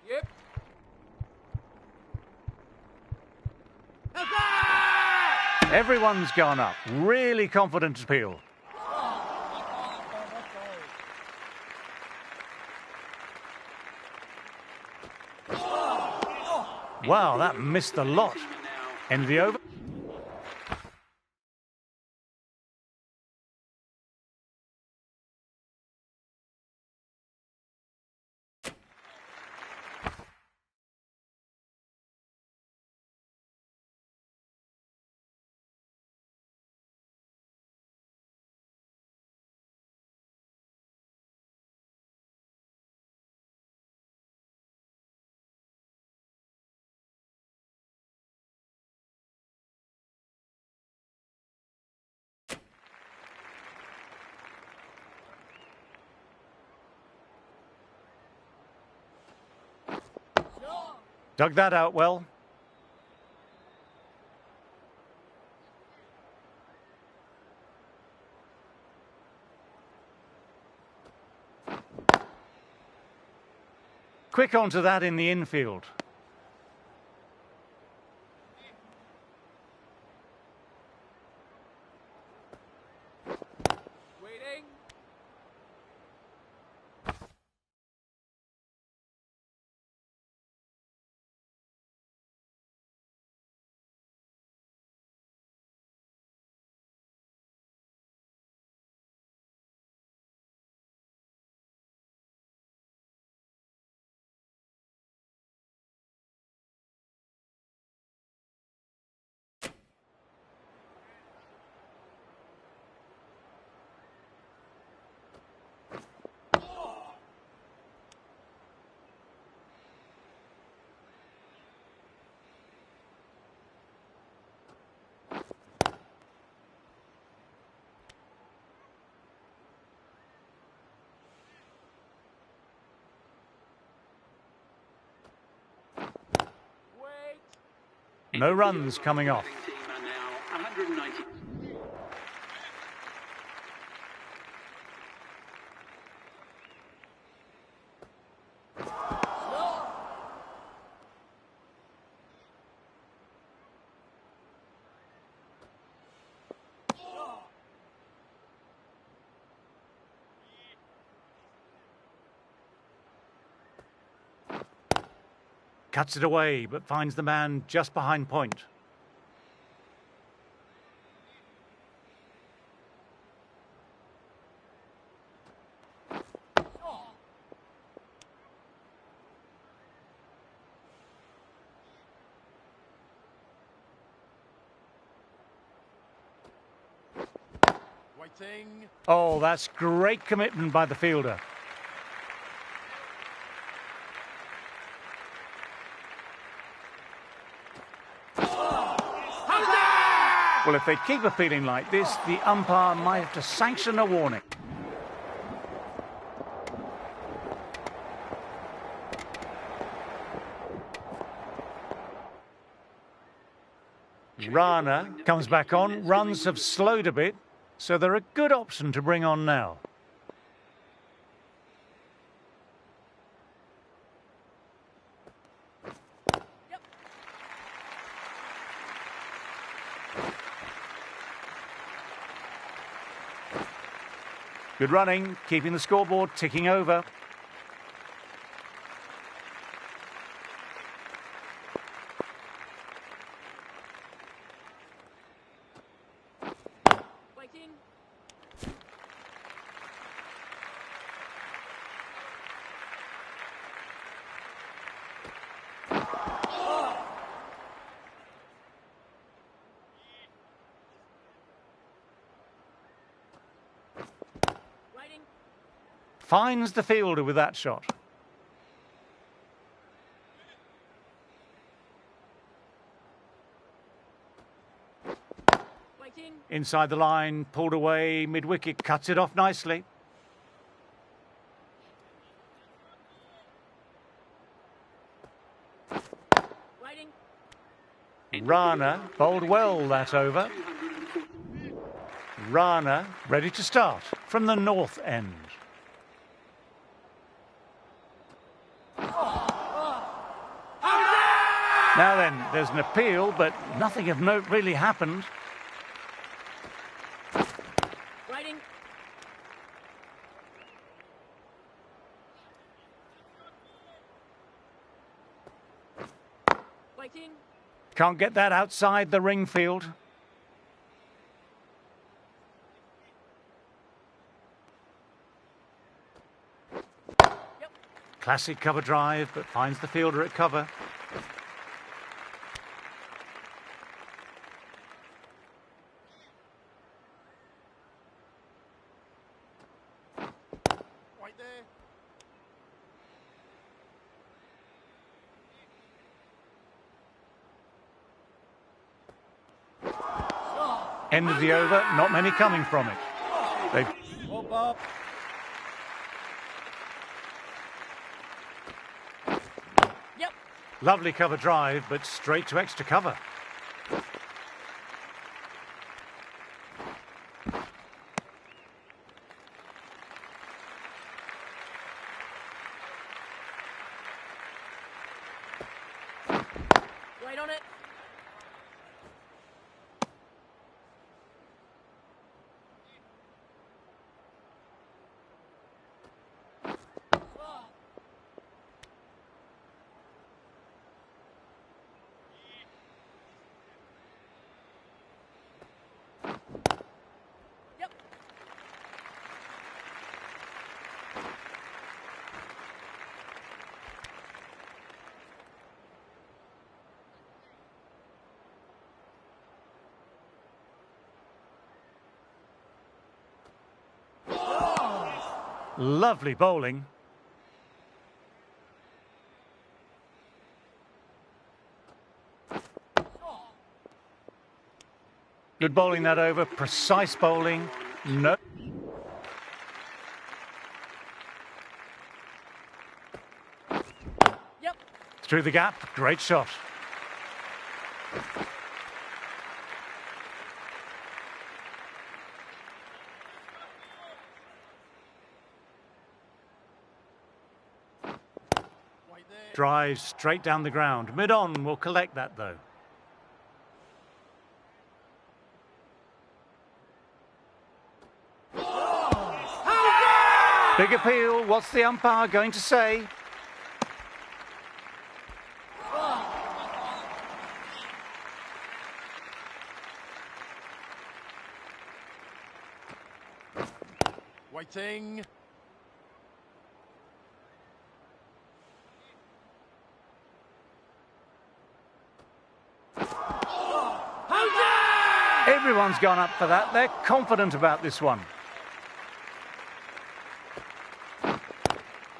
Yep. Everyone's gone up. Really confident appeal. Wow, that missed the lot. End of the over. Dug that out well. Quick onto that in the infield. Waiting. Wait. No runs coming off. The batting team are now 190. Cuts it away, but finds the man just behind point. Waiting. Oh, that's great commitment by the fielder. Well, if they keep a feeling like this, the umpire might have to sanction a warning. Rana comes back on. Runs have slowed a bit, so they're a good option to bring on now. Good running, keeping the scoreboard ticking over. Waiting. Waiting. Finds the fielder with that shot. Waiting. Inside the line, pulled away, mid-wicket, cuts it off nicely. Waiting. Rana bowled well that over. Rana ready to start from the north end. Now then, there's an appeal, but nothing of note really happened. Waiting. Waiting. Can't get that outside the ring field. Classic cover drive, but finds the fielder at cover. Right there. End of the over, not many coming from it. They've Hop up. Yep. Lovely cover drive, but straight to extra cover. Right on it. Yep. Lovely bowling. Good bowling that over. Precise bowling. No. Yep. Through the gap. Great shot. Right there. Drives straight down the ground. Mid-on will collect that though. Big appeal. What's the umpire going to say? Waiting. Everyone's gone up for that. They're confident about this one.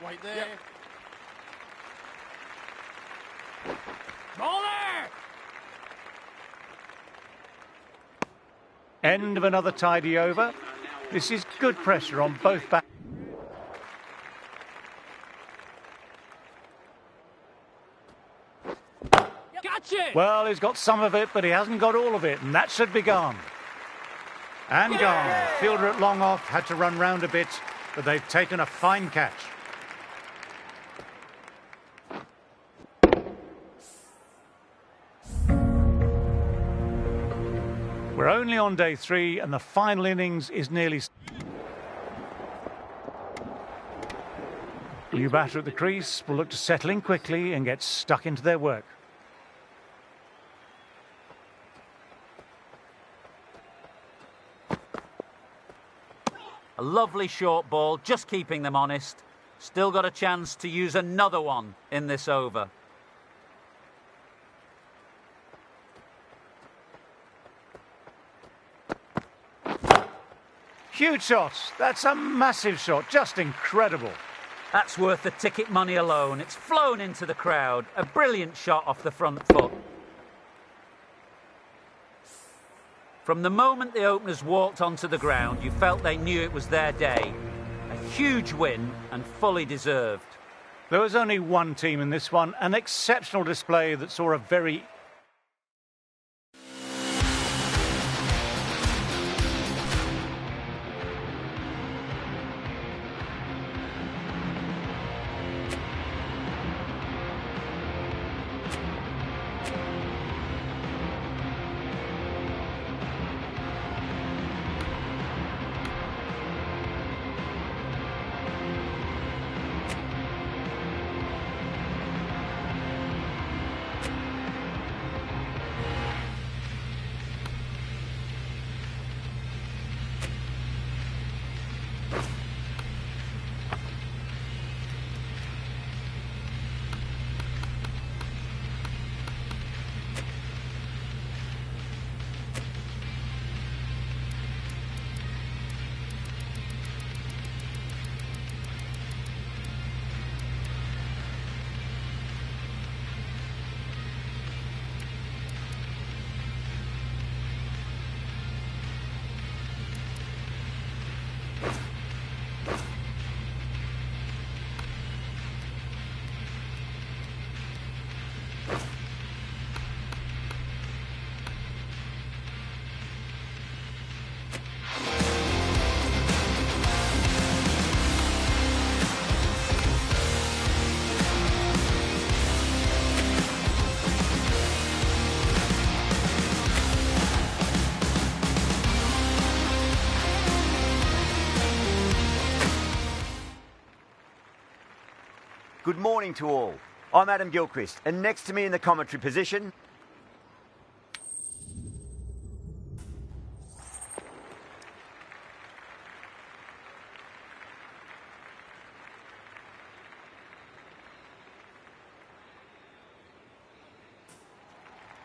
Right there. Yep. Roller! End of another tidy over. This is good pressure on both backs. Gotcha! Well, he's got some of it, but he hasn't got all of it, and that should be gone. And gone. Fielder at long off had to run round a bit, but they've taken a fine catch. We're only on day 3, and the final innings is nearly... New batter at the crease will look to settle in quickly and get stuck into their work. A lovely short ball, just keeping them honest. Still got a chance to use another one in this over. Huge shot. That's a massive shot. Just incredible. That's worth the ticket money alone. It's flown into the crowd. A brilliant shot off the front foot. From the moment the openers walked onto the ground, you felt they knew it was their day. A huge win and fully deserved. There was only one team in this one, an exceptional display that saw a very Good morning to all. I'm Adam Gilchrist, and next to me in the commentary position...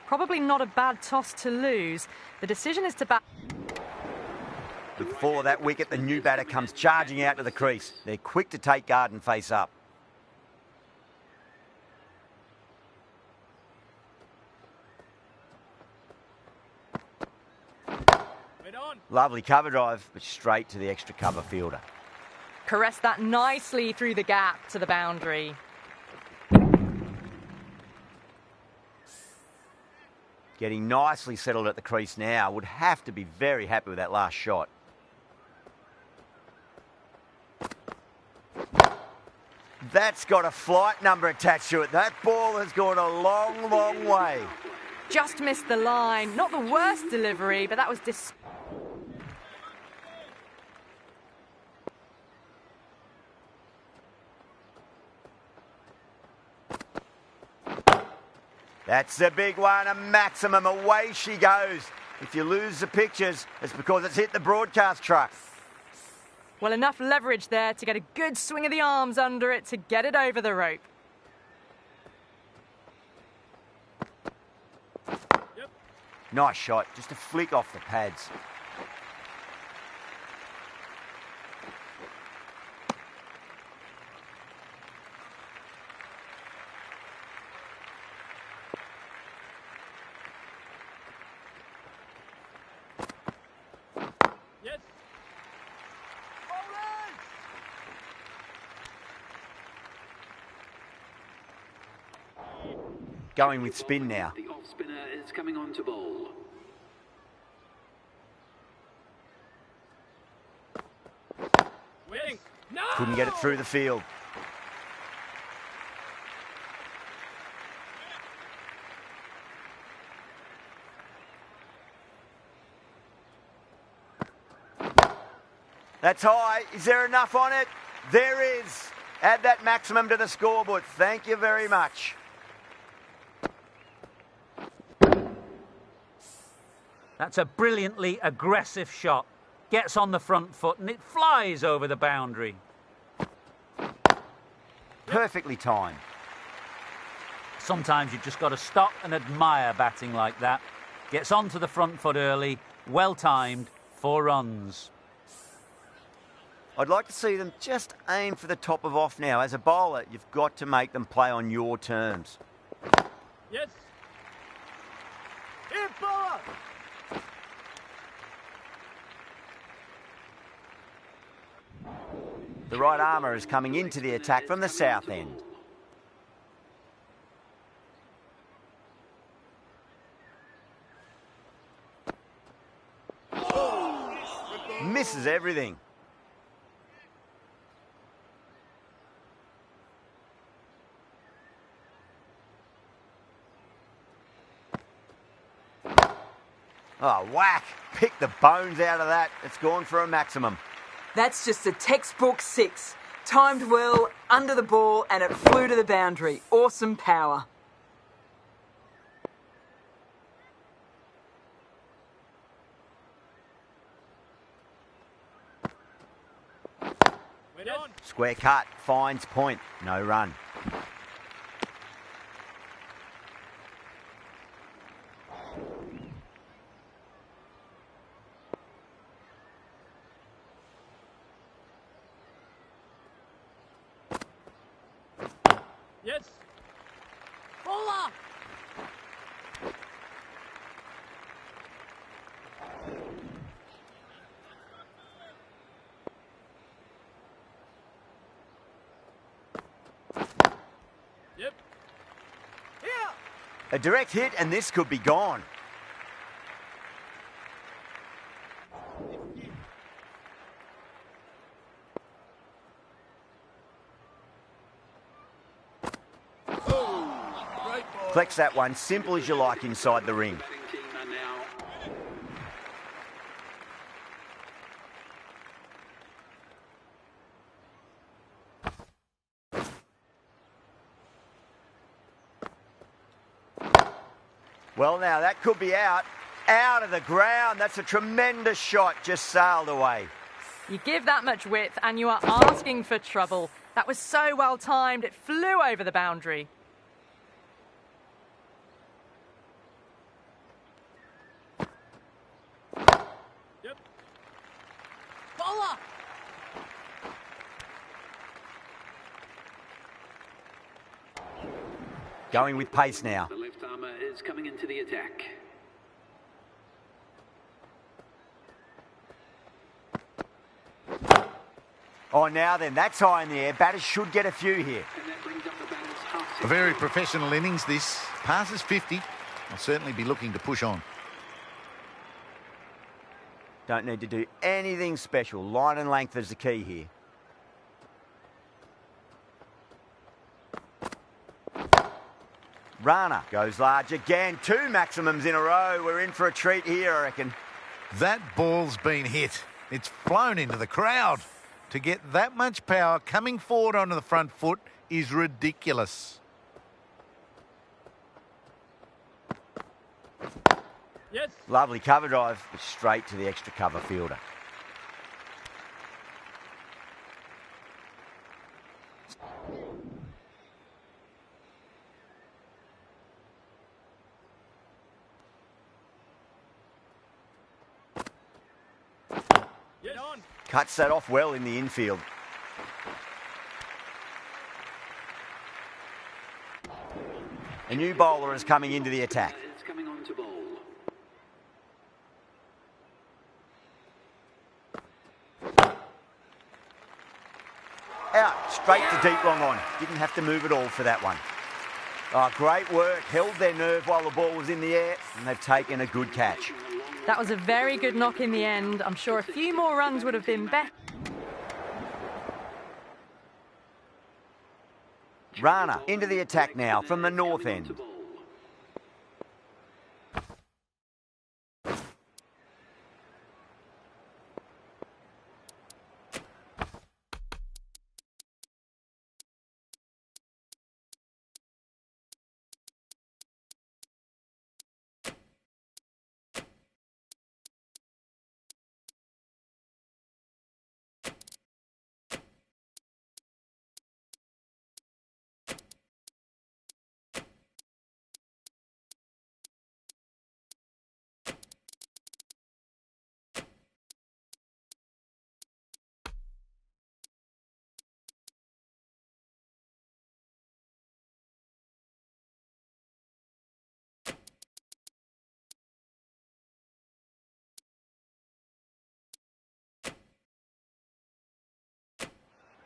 Probably not a bad toss to lose. The decision is to bat. Before that wicket, the new batter comes charging out to the crease. They're quick to take guard and face up. Lovely cover drive, but straight to the extra cover fielder. Caressed that nicely through the gap to the boundary. Getting nicely settled at the crease now. Would have to be very happy with that last shot. That's got a flight number attached to it. That ball has gone a long, long way. Just missed the line. Not the worst delivery, but that was That's a big one, a maximum. Away she goes. If you lose the pictures, it's because it's hit the broadcast truck. Well, enough leverage there to get a good swing of the arms under it to get it over the rope. Yep. Nice shot, just a flick off the pads. Yes. Going with spin now. The off spinner is coming on to bowl. Waiting. No! Couldn't get it through the field. That's high. Is there enough on it? There is. Add that maximum to the scoreboard. Thank you very much. That's a brilliantly aggressive shot. Gets on the front foot and it flies over the boundary. Perfectly timed. Sometimes you've just got to stop and admire batting like that. Gets onto the front foot early, well timed, 4 runs. I'd like to see them just aim for the top of off now. As a bowler, you've got to make them play on your terms. Yes. Hit bowler. The right armour is coming into the attack from the south end. Misses everything. Oh, whack. Pick the bones out of that. It's gone for a maximum. That's just a textbook 6. Timed well, under the ball, and it flew to the boundary. Awesome power. Wait on. Square cut. Finds point. No run. Yes. Bowler. Yep. Here. A direct hit and this could be gone. Flex that one, simple as you like inside the ring. Batting team are now Well, now, that could be out. Out of the ground. That's a tremendous shot. Just sailed away. You give that much width and you are asking for trouble. That was so well timed, it flew over the boundary. Yep. Bowler! Going with pace now. The left armour is coming into the attack. Oh, now then, that's high in the air. Batters should get a few here. And that brings up the batter's half. A very professional innings, this. Passes 50. I'll certainly be looking to push on. Don't need to do anything special. Line and length is the key here. Rana goes large again. 2 maximums in a row. We're in for a treat here, I reckon. That ball's been hit. It's flown into the crowd. To get that much power coming forward onto the front foot is ridiculous. Yes. Lovely cover drive, but straight to the extra cover fielder. Get on. Cuts that off well in the infield. A new bowler is coming into the attack. It's coming on to bowl. Out, straight to deep long on. Didn't have to move at all for that one. Oh, great work. Held their nerve while the ball was in the air, and they've taken a good catch. That was a very good knock in the end. I'm sure a few more runs would have been better. Rana into the attack now from the north end.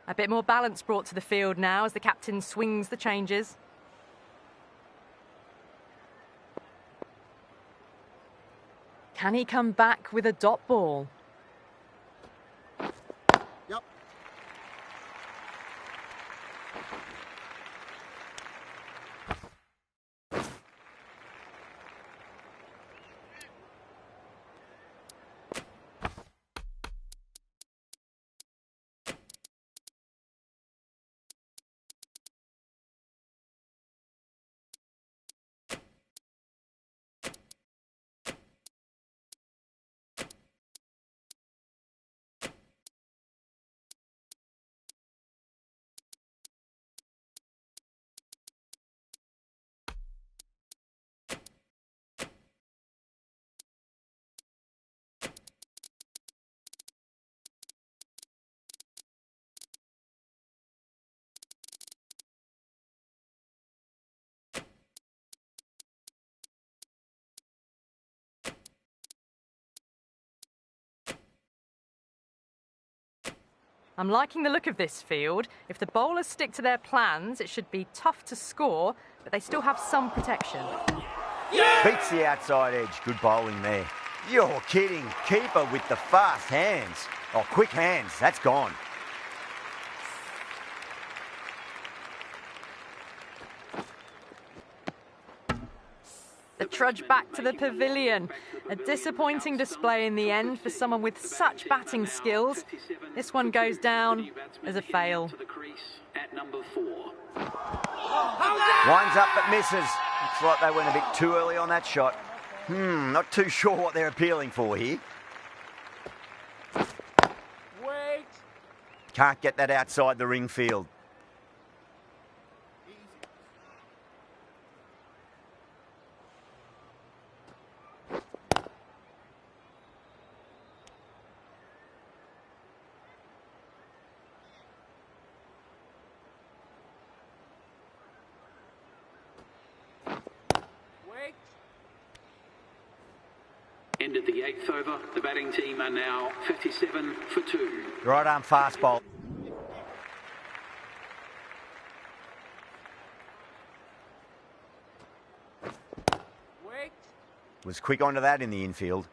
A bit more balance brought to the field now as the captain swings the changes. Can he come back with a dot ball? Yep. I'm liking the look of this field. If the bowlers stick to their plans, it should be tough to score, but they still have some protection. Beats the outside edge. Good bowling there. You're kidding. Keeper with the fast hands. Oh, quick hands. That's gone. The trudge back to the pavilion. A disappointing display in the end for someone with such batting skills. This one goes down as a fail. At number 4. Winds up but misses. Looks like they went a bit too early on that shot. Not too sure what they're appealing for here. Wait. Can't get that outside the ring field. Wait. End of the 8th over. The batting team are now 57 for 2. Right arm fast bowl. Wait. Was quick onto that in the infield.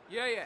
Yeah, yeah.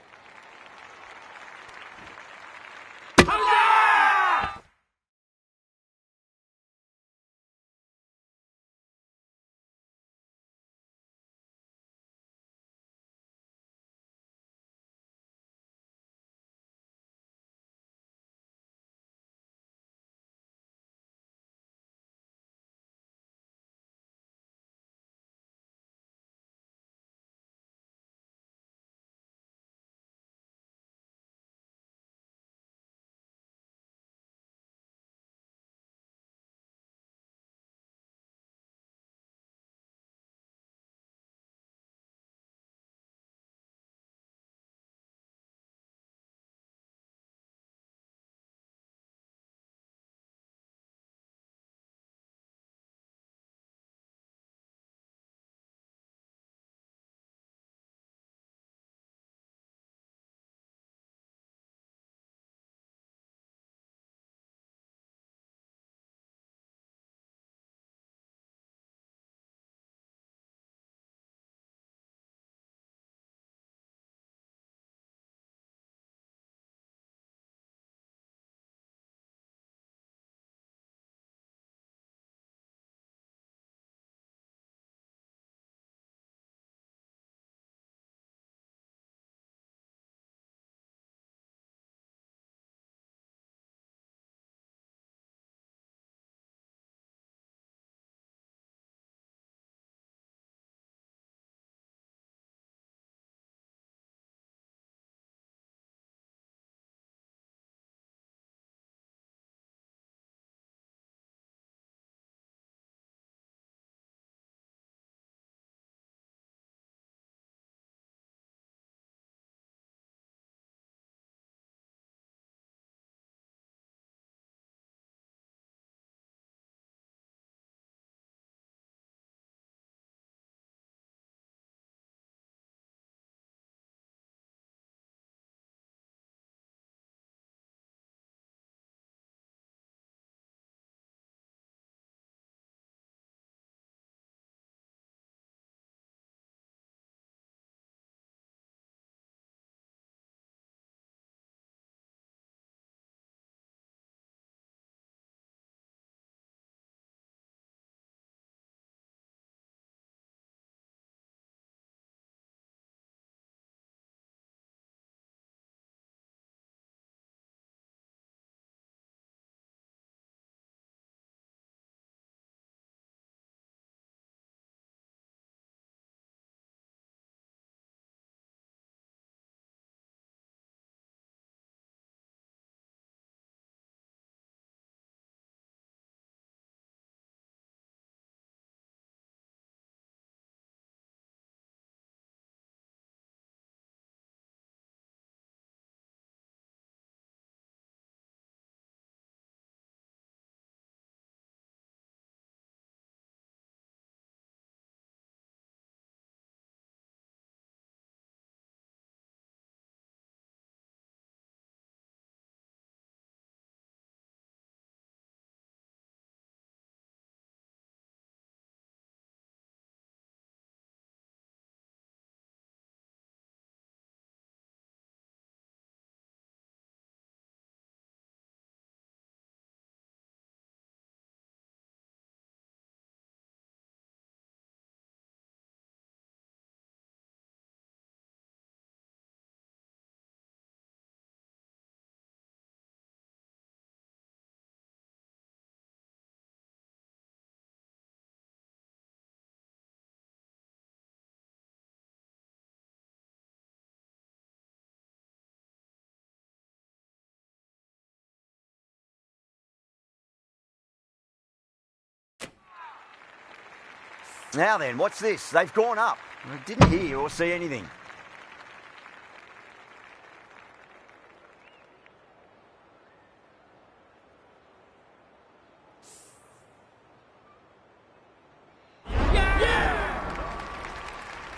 Now then, what's this? They've gone up. I didn't hear or see anything.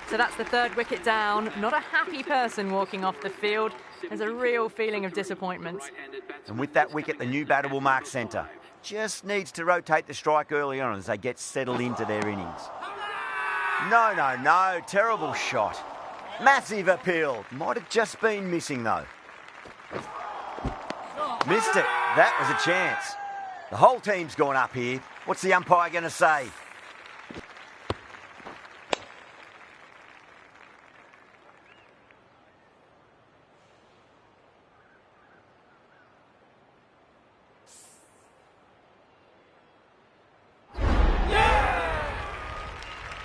So that's the third wicket down. Not a happy person walking off the field. There's a real feeling of disappointment. And with that wicket, the new batter will mark centre. Just needs to rotate the strike early on as they get settled into their innings. No. Terrible shot. Massive appeal. Might have just been missing, though. Missed it. That was a chance. The whole team's gone up here. What's the umpire going to say?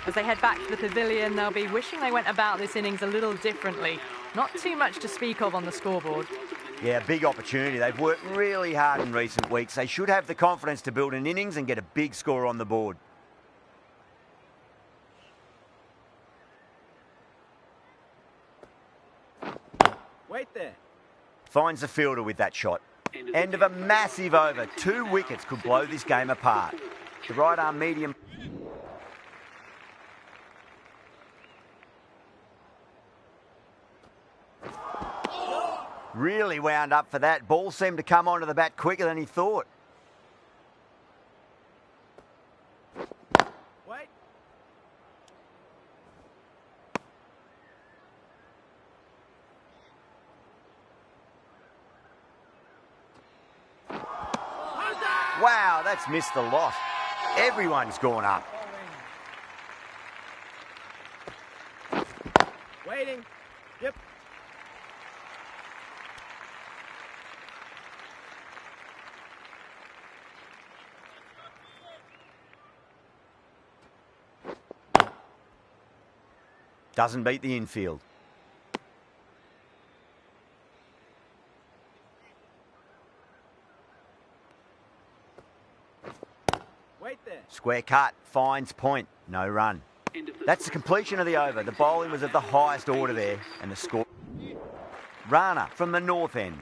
As they head back to the pavilion, they'll be wishing they went about this innings a little differently. Not too much to speak of on the scoreboard. Yeah, big opportunity. They've worked really hard in recent weeks. They should have the confidence to build an innings and get a big score on the board. Wait there. Finds the fielder with that shot. End of a massive over. 2 wickets could blow this game apart. The right arm medium. Really wound up for that. Ball seemed to come onto the bat quicker than he thought. Wait. Wow, that's missed the lot. Everyone's gone up. Waiting. Yep. Doesn't beat the infield. Wait there. Square cut, finds point, no run. That's the completion of the over. The bowling was of the highest order there, and the score. Rana from the north end.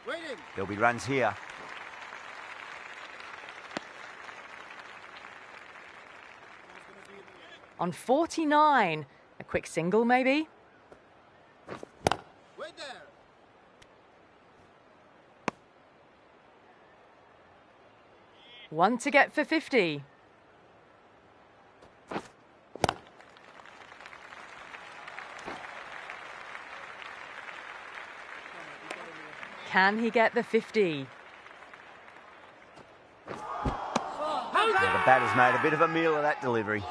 Waiting. There'll be runs here. On 49. A quick single, maybe? Wait there. One to get for 50. Can he get the 50? Yeah, the batter's made a bit of a meal of that delivery.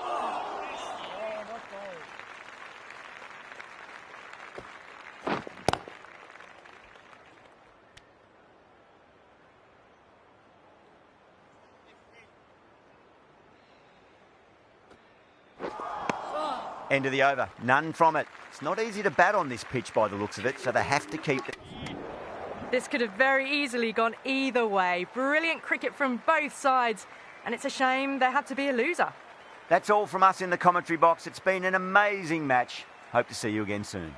End of the over. None from it. It's not easy to bat on this pitch by the looks of it, so they have to keep it. This could have very easily gone either way. Brilliant cricket from both sides, and it's a shame there had to be a loser. That's all from us in the commentary box. It's been an amazing match. Hope to see you again soon.